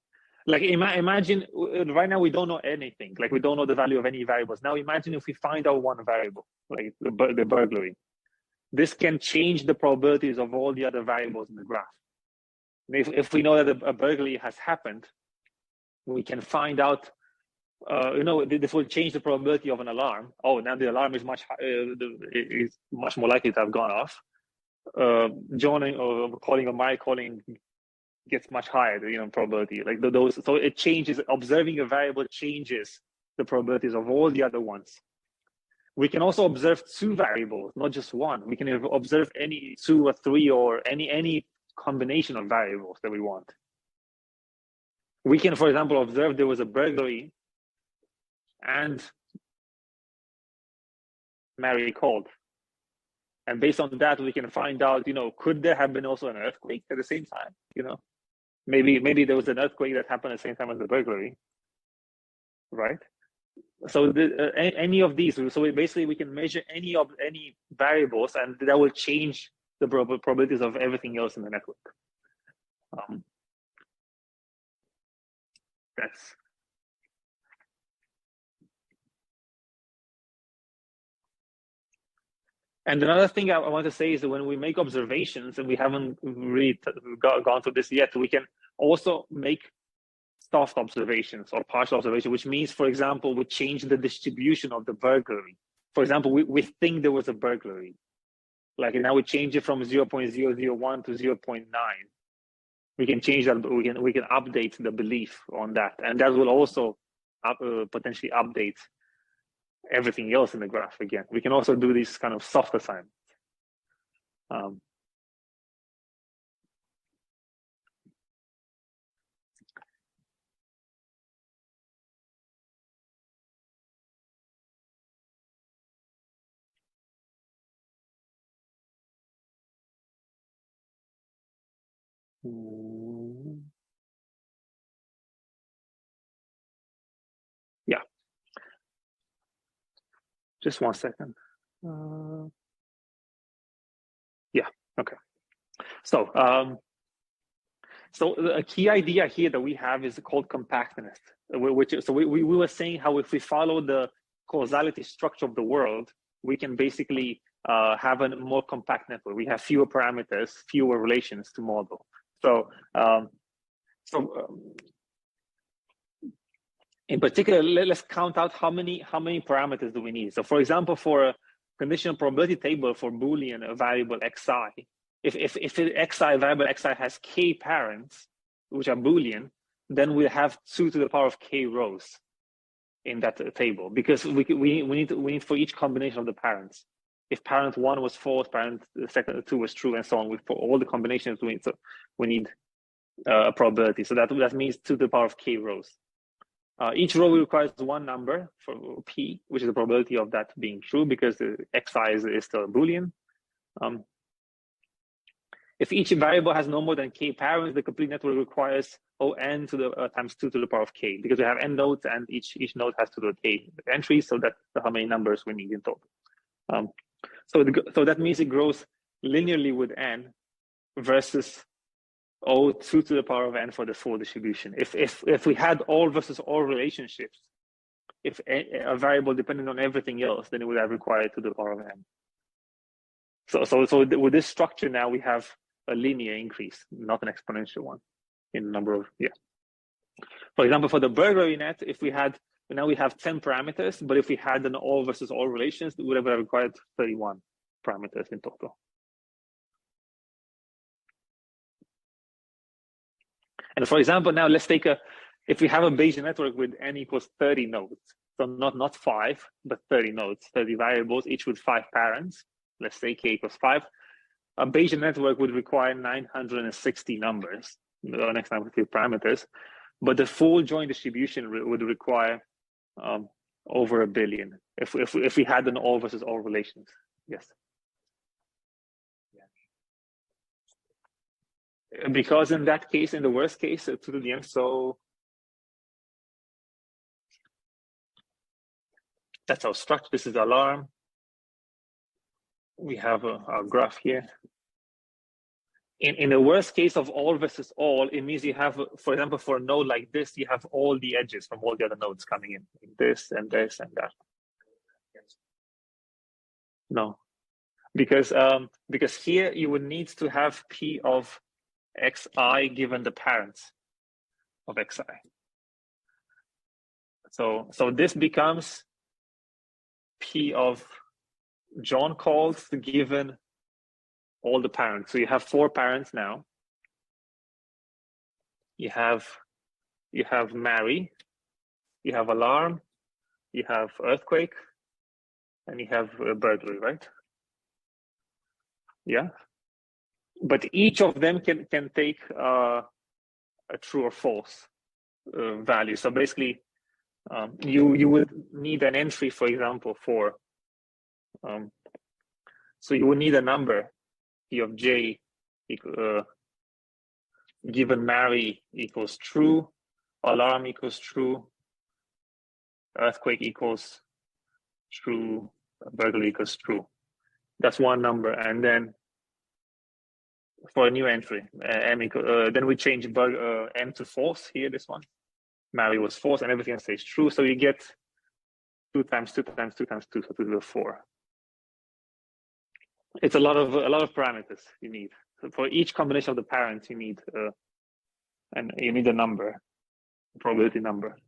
Like imagine right now we don't know anything. Like we don't know the value of any variables. Now imagine if we find out one variable, like the burglary. This can change the probabilities of all the other variables in the graph. If we know that a burglary has happened, we can find out. This will change the probability of an alarm. Oh, now the alarm is much more likely to have gone off. John or calling or my calling gets much higher, probability. Like those, so it changes. Observing a variable changes the probabilities of all the other ones. We can also observe two variables, not just one. We can observe any two or three or any combination of variables that we want. We can, for example, observe there was a burglary and Mary called. And based on that, we can find out, could there have been also an earthquake at the same time? Maybe there was an earthquake that happened at the same time as the burglary, right? So any of these, so basically we can measure any variables, and that will change the probabilities of everything else in the network. That's And another thing I want to say is that when we make observations, and we haven't really gone through this yet, we can also make soft observations or partial observation, which means, for example, we change the distribution of the burglary. For example, we think there was a burglary. Like now we change it from 0.001 to 0.9. We can change that, we can update the belief on that. And that will also potentially update everything else in the graph again. We can also do these kind of soft assignments. Yeah. Just 1 second. Yeah, okay. So a key idea here that we have is called compactness, we were saying how if we follow the causality structure of the world, we can basically have a more compact network. We have fewer parameters, fewer relations to model. In particular, let's count out how many parameters do we need. So for example, for a conditional probability table for Boolean variable xi, if xi variable xi has k parents, which are Boolean, then we have 2 to the power of k rows in that table, because we need for each combination of the parents. If parent 1 was false, parent 2 was true, and so on. For all the combinations we need a probability. So that means 2 to the power of k rows. Each row requires 1 number for p, which is the probability of that being true, because the xi is still a Boolean. If each variable has no more than k parents, the complete network requires n to the times 2 to the power of k, because we have n nodes and each node has to do k entries, so that's how many numbers we need in total. So that means it grows linearly with n versus 2 to the power of n for the full distribution. If we had all versus all relationships, if a variable depended on everything else, then it would have required 2 to the power of n. So with this structure now, we have a linear increase, not an exponential one in the number of, For example, for the burglary net, now we have 10 parameters, but if we had an all versus all relations, we would have required 31 parameters in total. And for example, now let's take if we have a Bayesian network with n equals 30 nodes, so not 5, but 30 nodes, 30 variables, each with 5 parents, let's say k equals 5, a Bayesian network would require 960 numbers, the next 960 parameters, but the full joint distribution would require over 1 billion if we had an all versus all relations. Yes. Because in that case, in the worst case, 2 to the n, so that's our structure. This is the alarm. We have our graph here. In the worst case of all versus all, it means you have, for example, for a node like this, you have all the edges from all the other nodes coming in, like this and this and that. No, because here you would need to have p of xi given the parents of xi. So this becomes p of John calls given all the parents. So you have 4 parents now. You have Mary, you have alarm, you have earthquake, and you have burglary, right? Yeah. But each of them can take a true or false value. So basically, you would need an entry, for example, for So you would need a number, P of J, given Mary equals true, alarm equals true, earthquake equals true, burglary equals true. That's one number. And then for a new entry, then we change M to false here, this one. Mary was false and everything stays true. So you get 2 times 2 times 2 times 2, so 2 to the 4. It's a lot of parameters you need. So for each combination of the parents, you need a number, a probability number.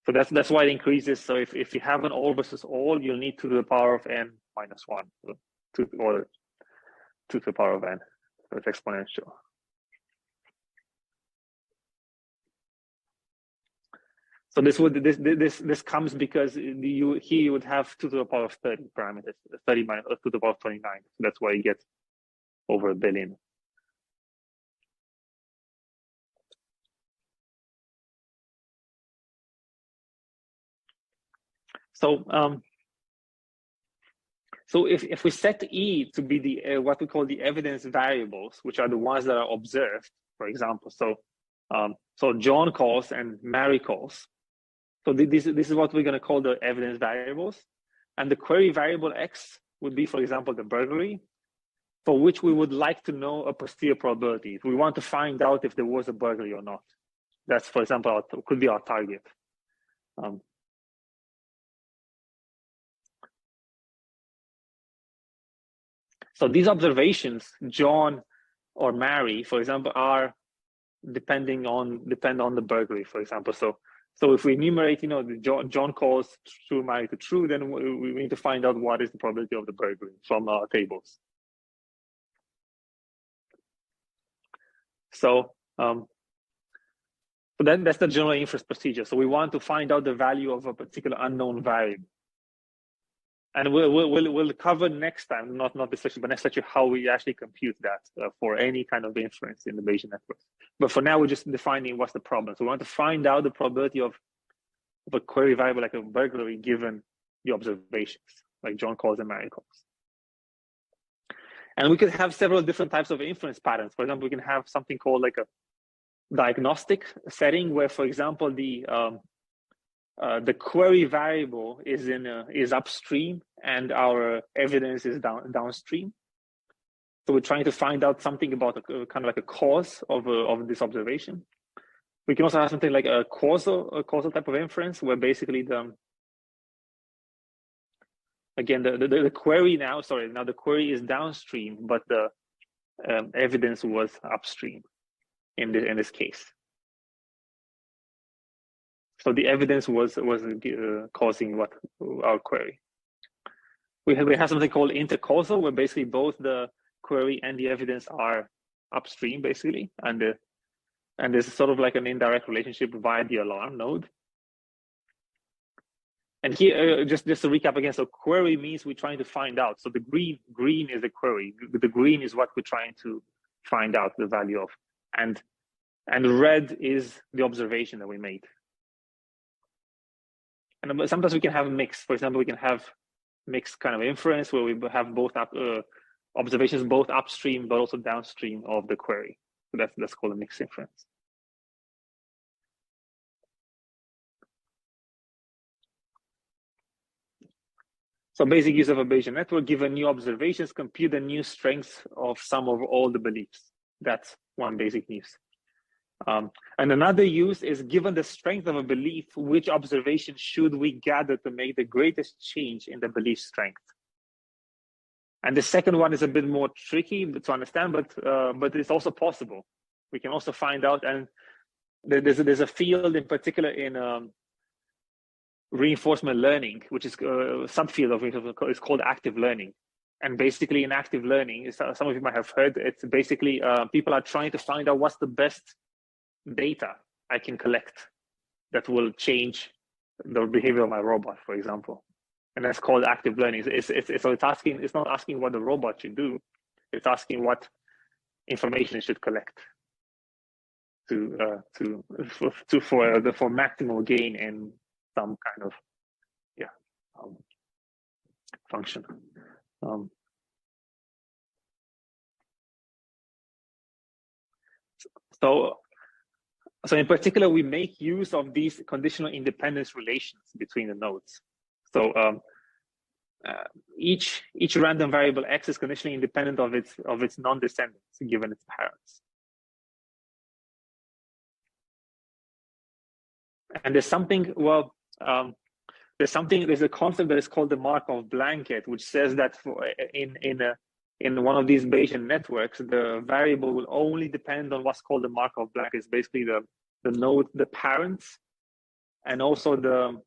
So that's why it increases. So if you have an all versus all, you'll need 2 to the power of n minus 1, so 2 to the power of n. So it's exponential. So this comes because here you would have 2 to the power of 30 parameters, 30 minus 2 to the power of 29. So that's why you get over 1 billion. So if we set E to be the what we call the evidence variables, which are the ones that are observed, for example, so John calls and Mary calls. So this is what we're going to call the evidence variables, and the query variable X would be, for example, the burglary, for which we would like to know a posterior probability. If we want to find out if there was a burglary or not, that's, for example, could be our target. So these observations, John or Mary, for example, are depend on the burglary, for example. So if we enumerate, John calls true, Mary to true, then we need to find out what is the probability of the burglary from our tables. So that's the general inference procedure. So we want to find out the value of a particular unknown variable. And we'll cover next time, not this lecture, but next lecture, how we actually compute that for any kind of inference in the Bayesian networks. But for now, we're just defining what's the problem. So we want to find out the probability of a query variable like a burglary given the observations, like John calls and Mary calls. And we could have several different types of inference patterns. For example, we can have something called like a diagnostic setting where, for example, the query variable is upstream and our evidence is downstream. So we're trying to find out something about kind of like a cause of this observation. We can also have something like a causal type of inference where basically the query now the query is downstream, but the evidence was upstream in this case. So the evidence was causing what our query. We have something called intercausal, where basically both the query and the evidence are upstream, basically, and there's sort of like an indirect relationship via the alarm node. And here, just to recap again, so query means we're trying to find out. So the green is the query. The green is what we're trying to find out the value of, and red is the observation that we made. And sometimes we can have mixed. For example, we can have mixed kind of inference where we have both observations both upstream but also downstream of the query. So that's called a mixed inference. So basic use of a Bayesian network: given new observations, compute the new strengths of some of all the beliefs. That's one basic use. And another use is, given the strength of a belief, which observation should we gather to make the greatest change in the belief strength? And the second one is a bit more tricky to understand, but it's also possible. We can also find out, and there's a field in particular in reinforcement learning, which is a subfield of it. It's called active learning. And basically in active learning, some of you might have heard, it's basically people are trying to find out what's the best data I can collect that will change the behavior of my robot, for example. And that's called active learning. It's not asking what the robot should do, it's asking what information it should collect for maximal gain in some kind of function. So in particular, we make use of these conditional independence relations between the nodes. So each random variable x is conditionally independent of its non-descendants given its parents. And there's something, well, there's a concept that is called the Markov blanket, which says that in one of these Bayesian networks, the variable will only depend on what's called the Markov blanket. It's basically the node, the parents, and also the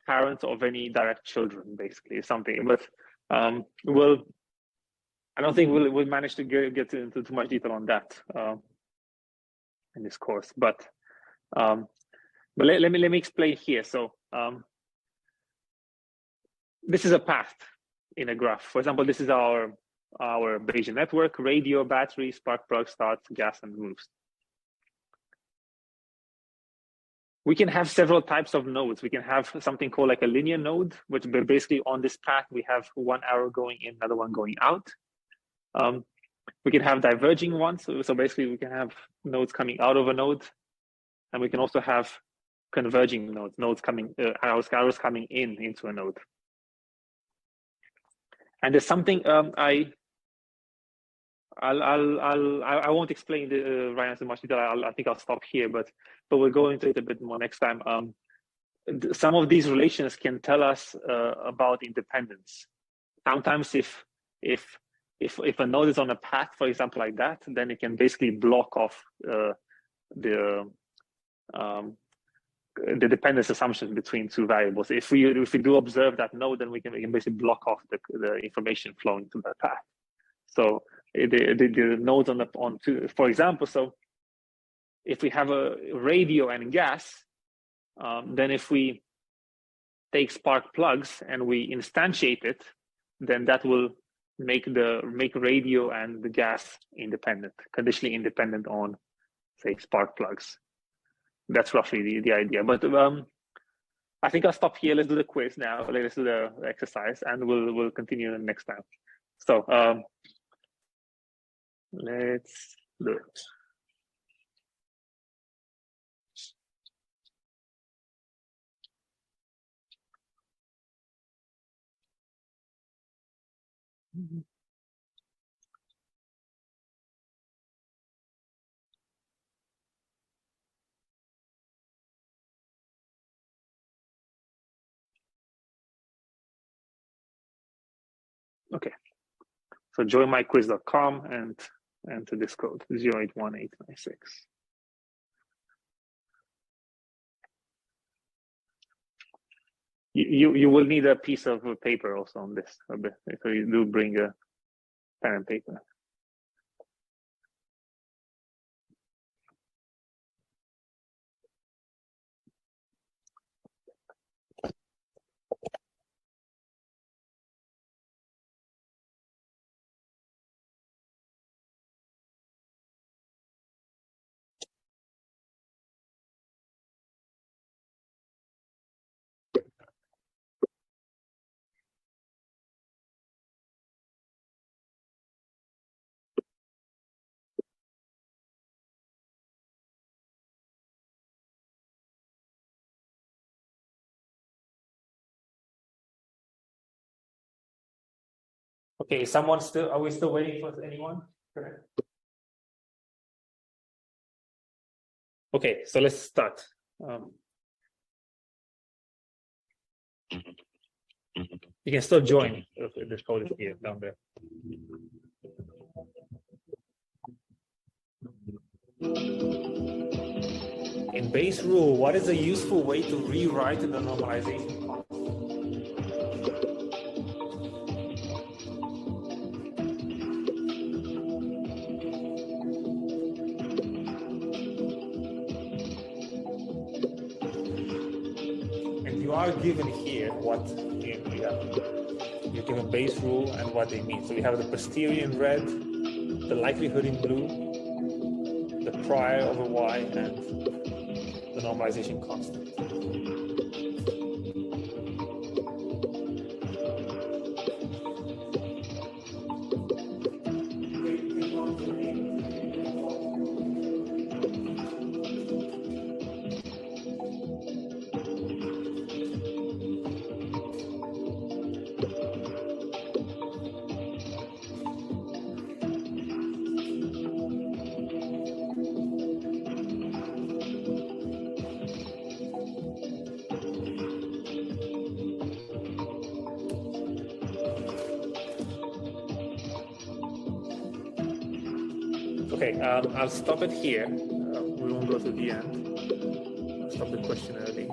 parents of any direct children, basically, something. But I don't think we'll manage to get into too much detail on that in this course. But let me explain here. So this is a path in a graph. For example, this is our Bayesian network: radio, battery, spark plug, start, gas, and moves. We can have several types of nodes. We can have something called like a linear node, which basically on this path, we have one arrow going in, another one going out. We can have diverging ones. So basically we can have nodes coming out of a node, and we can also have converging nodes coming, arrows coming into a node. And there's something I won't explain right now too much detail. I think I'll stop here, but we'll go into it a bit more next time. Some of these relations can tell us about independence. Sometimes if a node is on a path, for example, like that, then it can basically block off the dependence assumptions between two variables. If we do observe that node, then we can basically block off the information flowing to that path. So the nodes on two, for example, so if we have a radio and gas, then if we take spark plugs and we instantiate it, then that will make radio and the gas independent, conditionally independent on, say, spark plugs. That's roughly the idea. But I think I'll stop here. Let's do the quiz now. Let's do the exercise, and we'll continue next time. So let's do it. Okay, so join myquiz.com and enter this code 081896. You will need a piece of paper also on this, so you do bring a pen and paper. Okay, are we still waiting for anyone? Correct. Okay, so let's start. You can still join. Okay, this code is here, down there. In base rule, what is a useful way to rewrite the normalization constant? Are given here what you're given base rule and what they mean. So we have the posterior in red, the likelihood in blue, the prior over y, and the normalization constant. Okay, I'll stop it here. We won't go to the end. I'll stop the question early.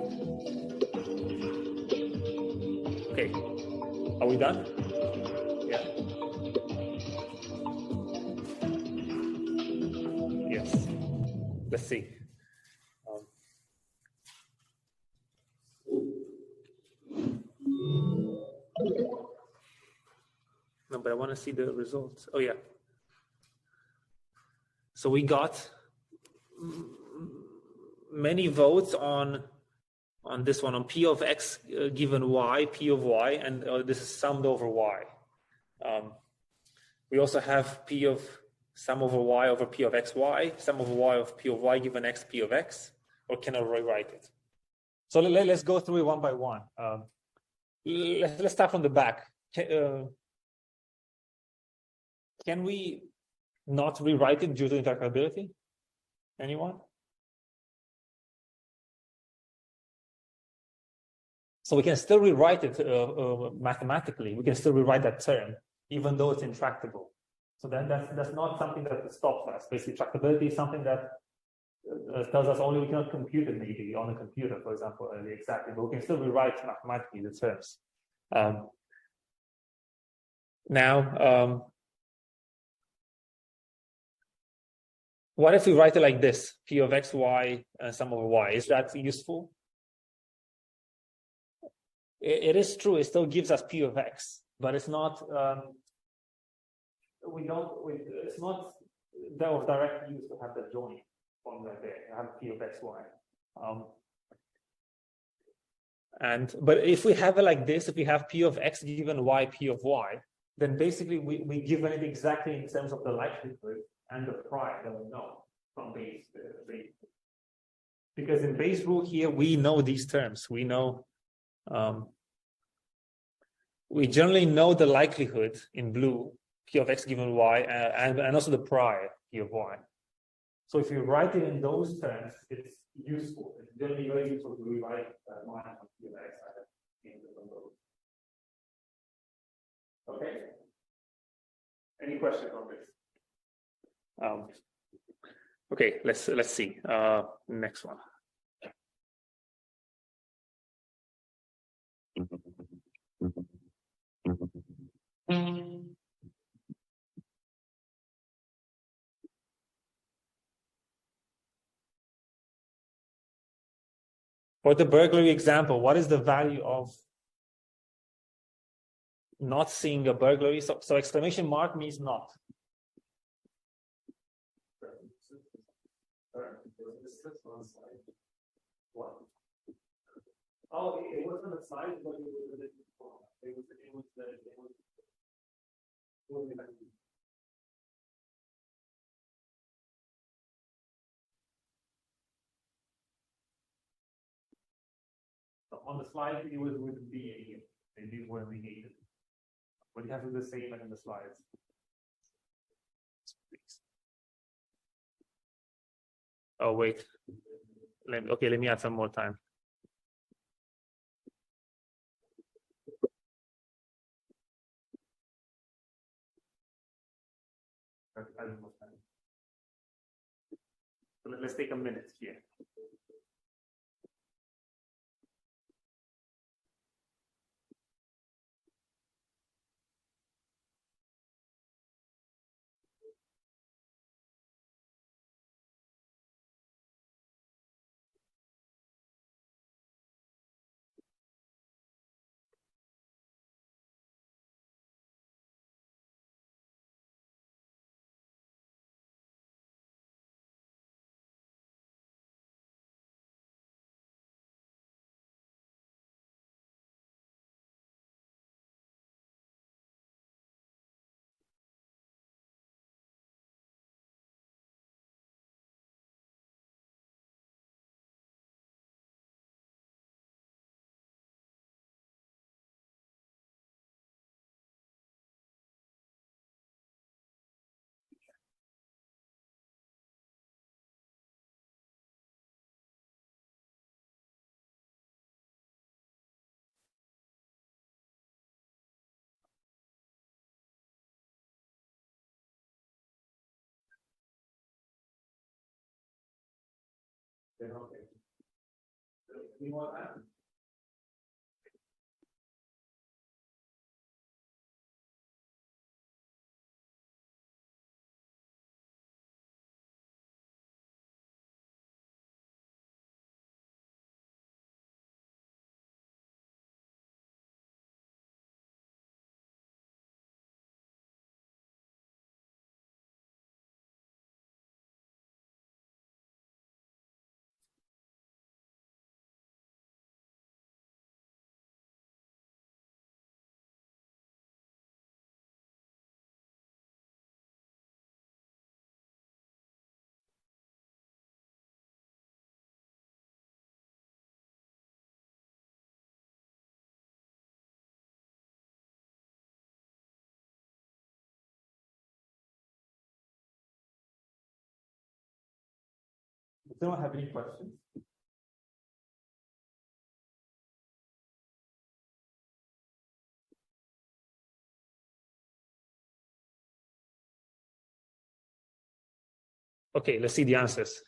Okay, are we done? Yeah. Yes. Let's see. No, but I want to see the results. Oh, yeah. So we got many votes on this one, on P of X given Y, P of Y, and this is summed over Y. We also have P of sum over Y over P of XY, sum over Y of P of Y given X, P of X, or can I rewrite it? So let's go through it one by one. Let's start from the back. Can we not rewrite it due to interpretability? Anyone? So we can still rewrite it mathematically. We can still rewrite that term, even though it's intractable. So then that's not something that stops us. Basically, tractability is something that tells us only we cannot compute it maybe on a computer, for example, exactly, but we can still rewrite mathematically the terms. What if we write it like this, P of X, Y, sum over Y? Is that useful? It is true, it still gives us P of X, but it's not, it's not of direct use to have the joint formula there, you have P of X, Y. But if we have it like this, if we have P of X given Y, P of Y, then basically we given it exactly in terms of the likelihood and the prior that we know from Bayes. Because in Bayes' rule here, we know these terms. We know, we generally know the likelihood in blue, P of X given Y, and also the prior, P of Y. So if you write it in those terms, it's useful. It's generally very useful to rewrite that line of P of X in the those. Okay. Any questions on this? Okay, let's see. Next one. For the burglary example, what is the value of not seeing a burglary? So exclamation mark means not. What? Oh, it wasn't a slide, but it was a bit before. On the slide, it was with the these were negated, but you have to do the same as in the slides. Oh wait, let me add some more time. So let's take a minute here. Then okay. We want that. Does anyone have any questions? Okay, let's see the answers.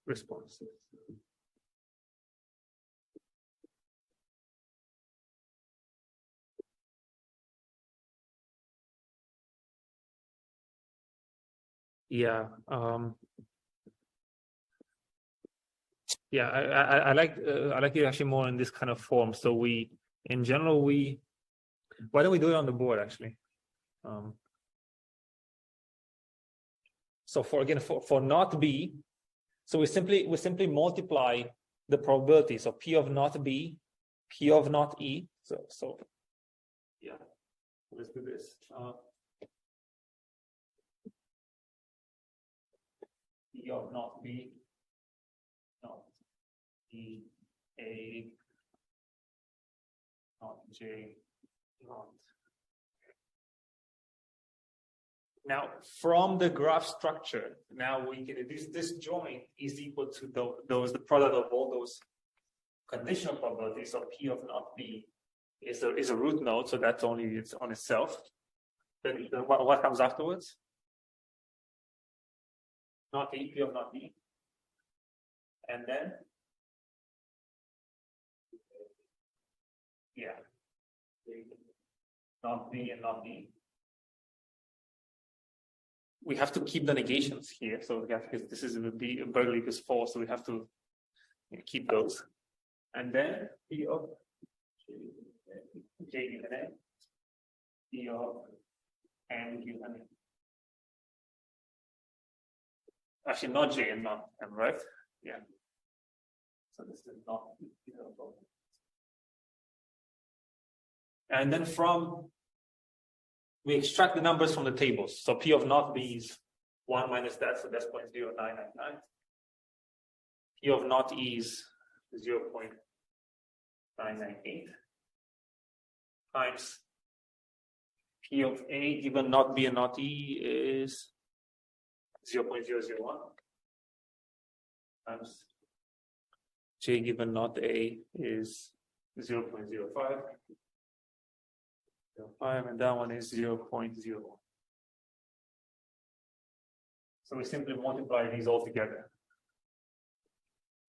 Responses. Yeah. Yeah, I like it actually more in this kind of form. So we, in general, why don't we do it on the board actually? So for not B, so we simply multiply the probability. So P of not B, P of not E. So yeah, let's do this. P of not B, not E, A, not J, not. Now, from the graph structure, now we can this joint is equal to the product of all those conditional probabilities. So P of not B is a root node, so that's only it's on itself. Then what comes afterwards? Not E, P of not B, and then yeah, not B and not B. We have to keep the negations here, so because this is B Berkeley equals 4, so we have to keep those. And then P of J given A, P of N given A. Actually, not J and not M, right? Yeah. So this is not. And then we extract the numbers from the tables. So P of not B is 1 minus that, so that's 0.0999. P of not E is 0.998 times P of A given not B and not E is 0.001 times J given not A is 0.05. 0.05, and that one is 0.01. So we simply multiply these all together.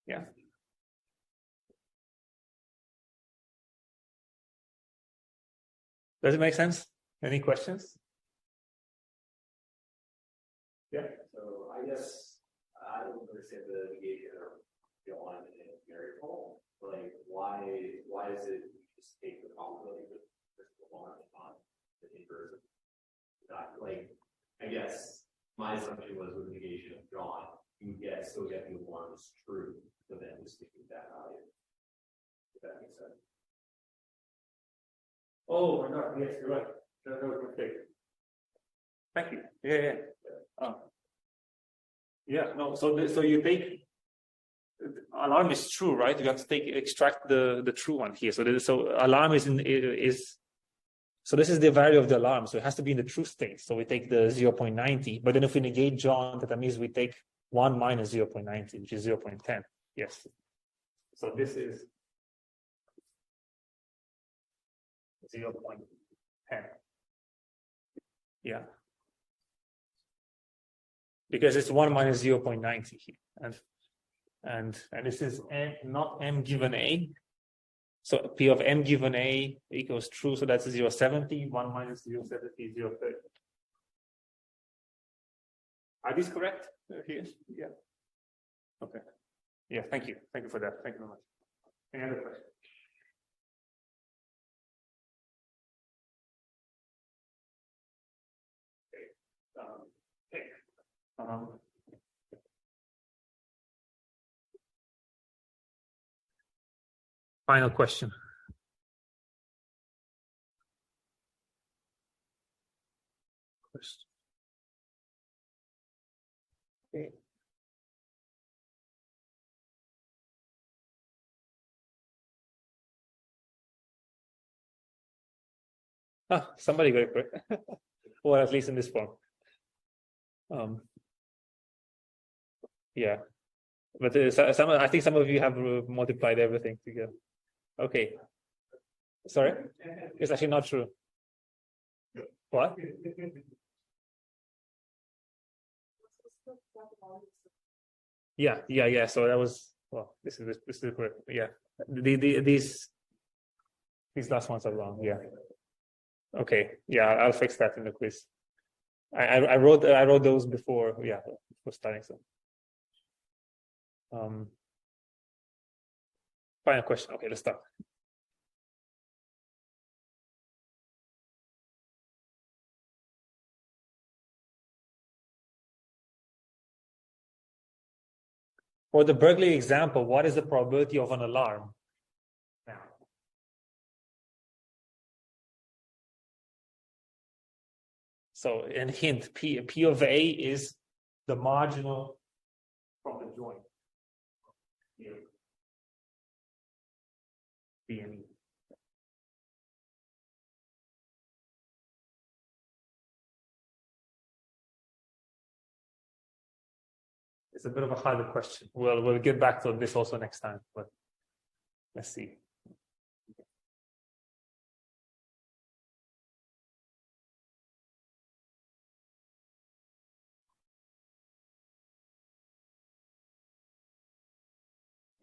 Yeah. Does it make sense? Any questions? Yeah. So I guess I don't understand the negation of on a variable. Like why is it just take the probability with the one on the inverse of that? Like I guess my assumption was with negation of John, you still get the one is true, but then just taking that value. If that makes sense. Oh my God! Yes, you're right. That was a mistake. Thank you. Yeah. Yeah. No. So you take alarm is true, right? You have to extract the true one here. So alarm is so this is the value of the alarm. So it has to be in the true state. So we take the 0.90. But then if we negate John, that means we take 1 minus 0.90, which is 0.10. Yes. So this is. 0.10. Yeah. Because it's 1 minus 0.90 here. And this is not m given a. So P of m given a equals true. So that's 0.70. 1 minus 0.70 is 0.30. Are these correct here? Yeah. Okay. Yeah, thank you. Thank you for that. Thank you very much. Any other questions? Final question. Okay. Somebody got it correct. Or at least in this form. Yeah. But I think some of you have multiplied everything together. Okay. Sorry? It's actually not true. What? Yeah. So that was, well, this is correct. Yeah. These last ones are wrong. Yeah. Okay. Yeah, I'll fix that in the quiz. I wrote those before. Yeah, before starting. So. Final question. Okay, let's start. For the burglary example, what is the probability of an alarm? Now. So, and hint, P of A is the marginal from the joint. Here. B and E. It's a bit of a harder question. We'll get back to this also next time, but let's see.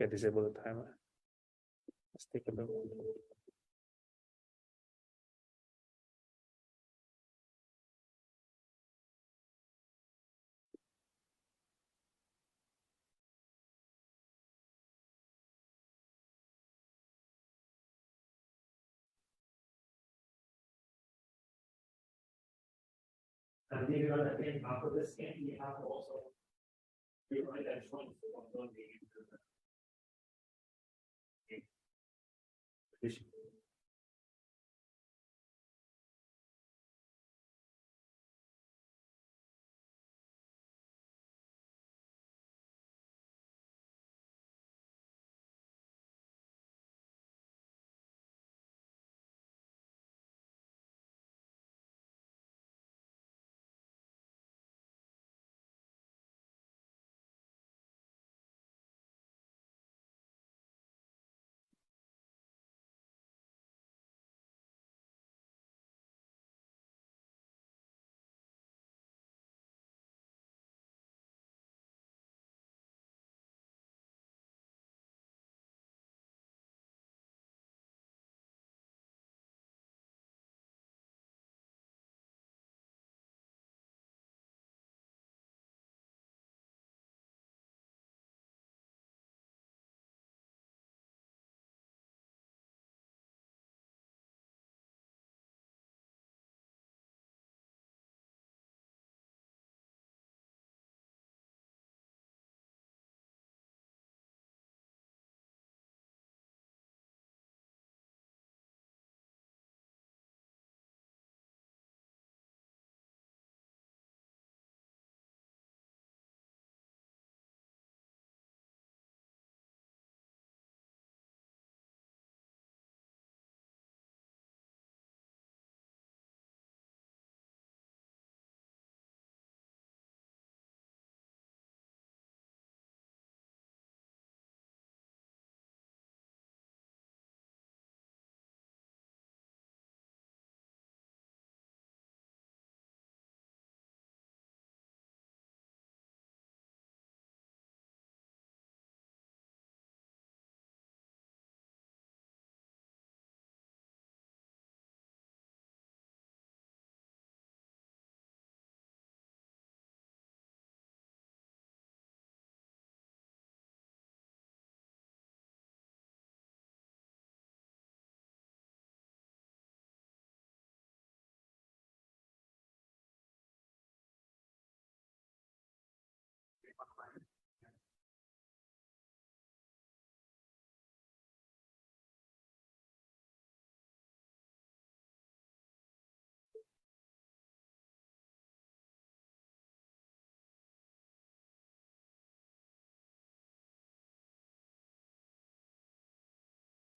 Okay, disable the timer. Let's take a look. And then you're going to think after this game, you have to also rewrite that joint for one game.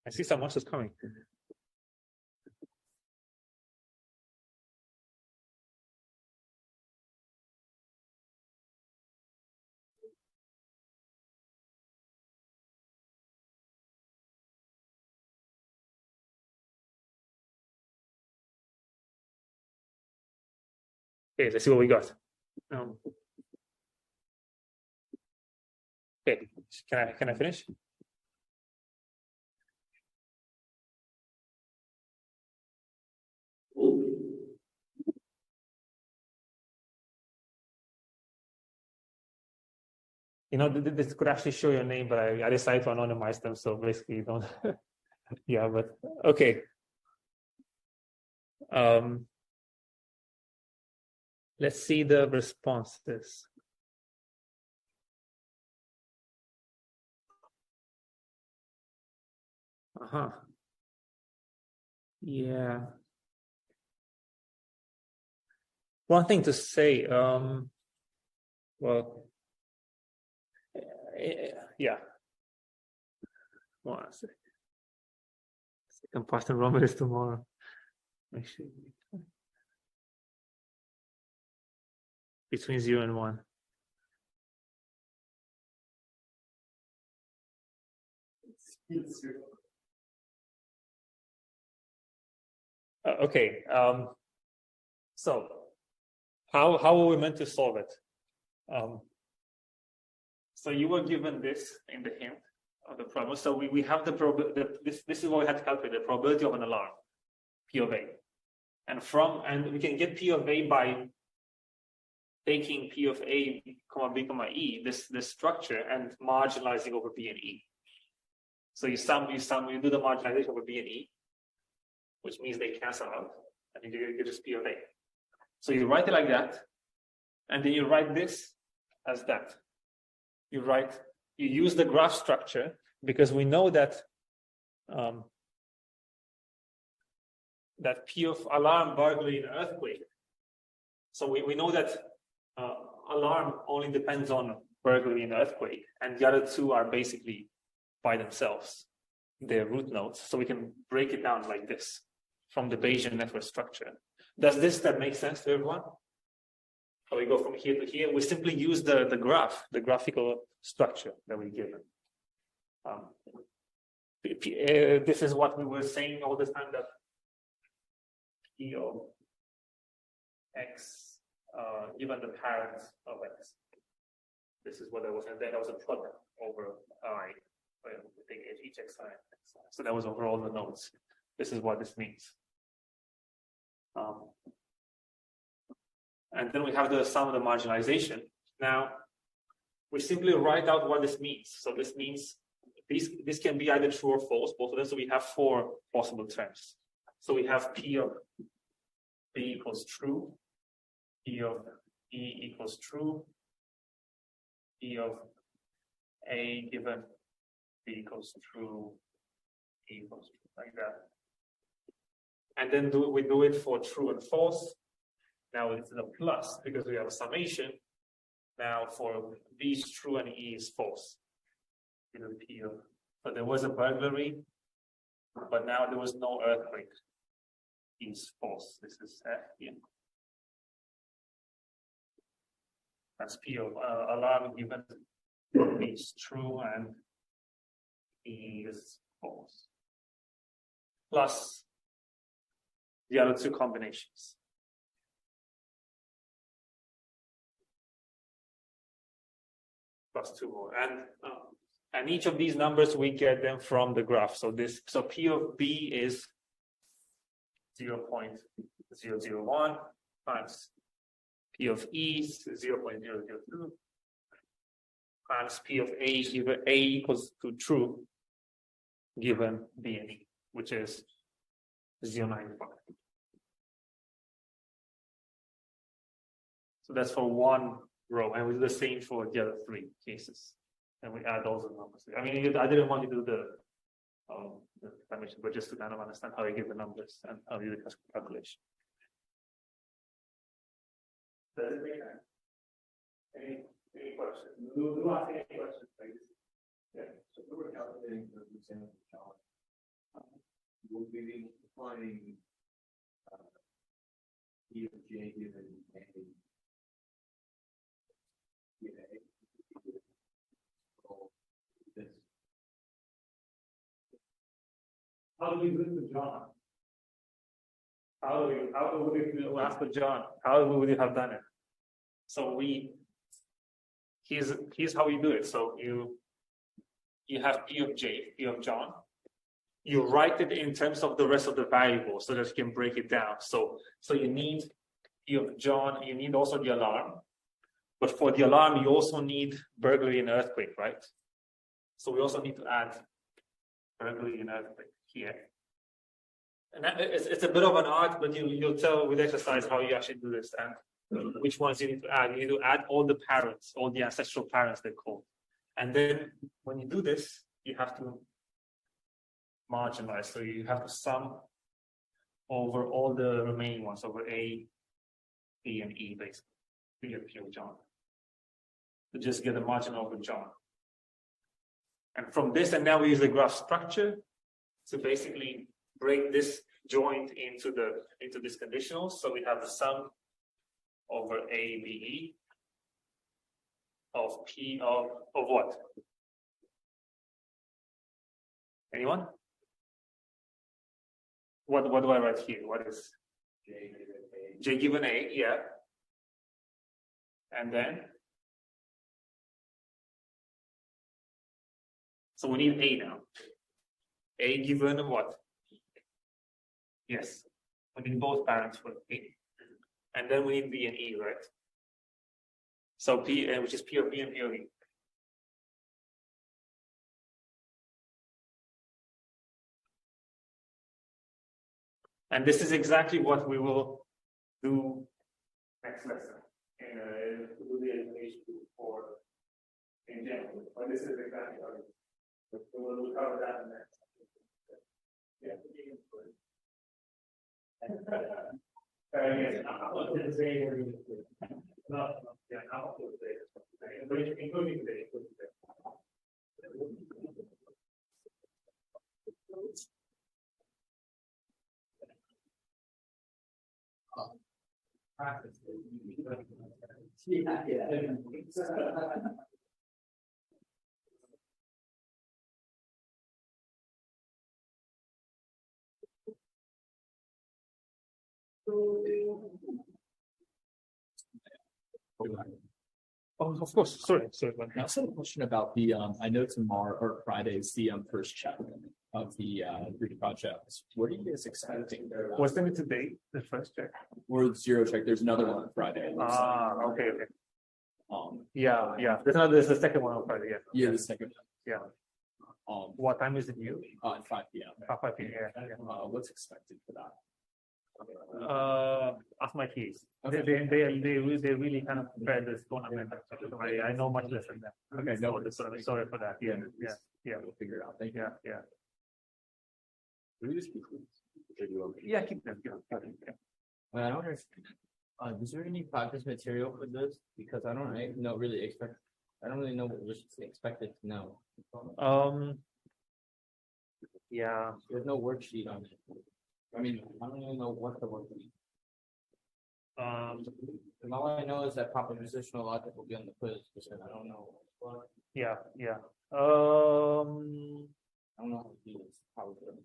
I see someone else is coming. Okay, let's see what we got. Okay, can I finish? You know, this could actually show your name, but I decided to anonymize them, so basically you don't. Yeah, but okay. Let's see the responses. Yeah. One thing to say, well, yeah. One second. Second part enrollment is tomorrow. Actually, between 0 and 1. Okay. So how are we meant to solve it? So you were given this in the hint of the problem. So we have the probability. This is what we had to calculate: the probability of an alarm, P of A, and we can get P of A by taking P of A, comma B, comma E, this structure, and marginalizing over B and E. So you do the marginalization over B and E, which means they cancel out, and you get just P of A. So you write it like that, and then you write this as that. You use the graph structure because we know that that P of alarm, burglary, and earthquake. So we know that alarm only depends on burglary and earthquake, and the other two are basically by themselves, their root nodes. So we can break it down like this from the Bayesian network structure. Does this step make sense to everyone? So we go from here to here. We simply use the graph, the graphical structure that we're given. This is what we were saying all the time, that P of X given the parent of X. This is what there was, and then there was a product over I. We take each X I. So that was over all the nodes. This is what this means. And then we have the sum of the marginalization. Now, we simply write out what this means. So this means this can be either true or false, both of them. So we have 4 possible terms. So we have P of B equals true, P of E equals true, P of A given B equals true, E equals true, like that. And then we do it for true and false. Now it's a plus because we have a summation. Now for B is true and E is false. P of, but there was a burglary, but now there was no earthquake. E is false. This is F here. That's P of alarm given B is true and E is false. Plus the other 2 combinations. Plus 2 more, and each of these numbers we get them from the graph. So P of B is 0.001 times P of E is 0.002 times P of A given A equals to true given B and E, which is 0.95. So that's for one row, and we do the same for the other 3 cases, and we add all the numbers. I mean, I didn't want to do the dimension, but just to kind of understand how you get the numbers and how you do the calculation. Does it make sense? Any questions? Do ask any questions, please. Yeah. So if we were calculating the example challenge, will we be multiplying E of J given A? How do we do it with John? How would we ask for John? How would you have done it? So here's how you do it. So you have P of J, P of John. You write it in terms of the rest of the variables so that you can break it down. So you need P of John, you need also the alarm. But for the alarm, you also need burglary and earthquake, right? So we also need to add burglary and earthquake here. And it's a bit of an art, but you'll tell with exercise how you actually do this and which ones you need to add. You need to add all the parents, all the ancestral parents they're called. And then when you do this, you have to marginalize. So you have to sum over all the remaining ones, over A, B, and E, basically, to get P of John. To just get a margin over John. And from this, and now we use the graph structure to basically break this joint into this conditional. So we have the sum over A, B, E of P of what? Anyone? What do I write here? What is J given A? Yeah. And then so we need A now. A given what? Yes. We need both parents for A. And then we need B and E, right? So P, which is P of B and P of E. And this is exactly what we will do next lesson in the education for in general. But this is exactly how it is. We'll cover that next. Yeah. Yes, I'm not going to say no, yeah, I'm not going to say including today. Oh, of course. Sorry. I also have a question about the I know tomorrow or Friday is the first check of the group project. What are you guys expecting? Was there today the first check? Or zero check? There's another one on Friday. Okay. Yeah. There's the second one on Friday. Yeah, the second. Yeah. What time is it due? At 5 p.m. 5 p.m. Yeah. What's expected for that? Ask my kids. Okay. They really kind of prepare this tournament. I know much less than that. Okay, no, sorry for that. Yeah. We'll figure it out. Thank you. Yeah. Can we just keep Yeah, keep them. Yeah. I wonder if, is there any practice material for this? Because I don't really know what we're expected to know. Yeah. There's no worksheet on it. I mean, I don't even know what the worksheet. And all I know is that propositional logic will be on the quiz, because I don't know. Yeah. I don't know how to do this. How to do it.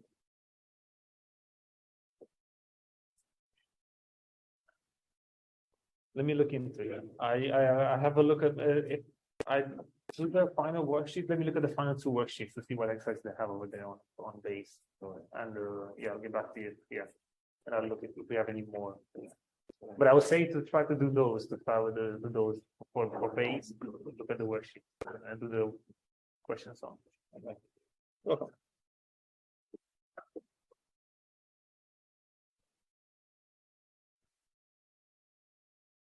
Let me look into it. I have a look at if I do the final worksheet. Let me look at the final two worksheets to see what exercises they have over there on base. And I'll get back to you. Yeah, and I'll look if we have any more. But I would say to try to do those, to start with those for base. Look at the worksheet and do the questions on. Okay. Welcome.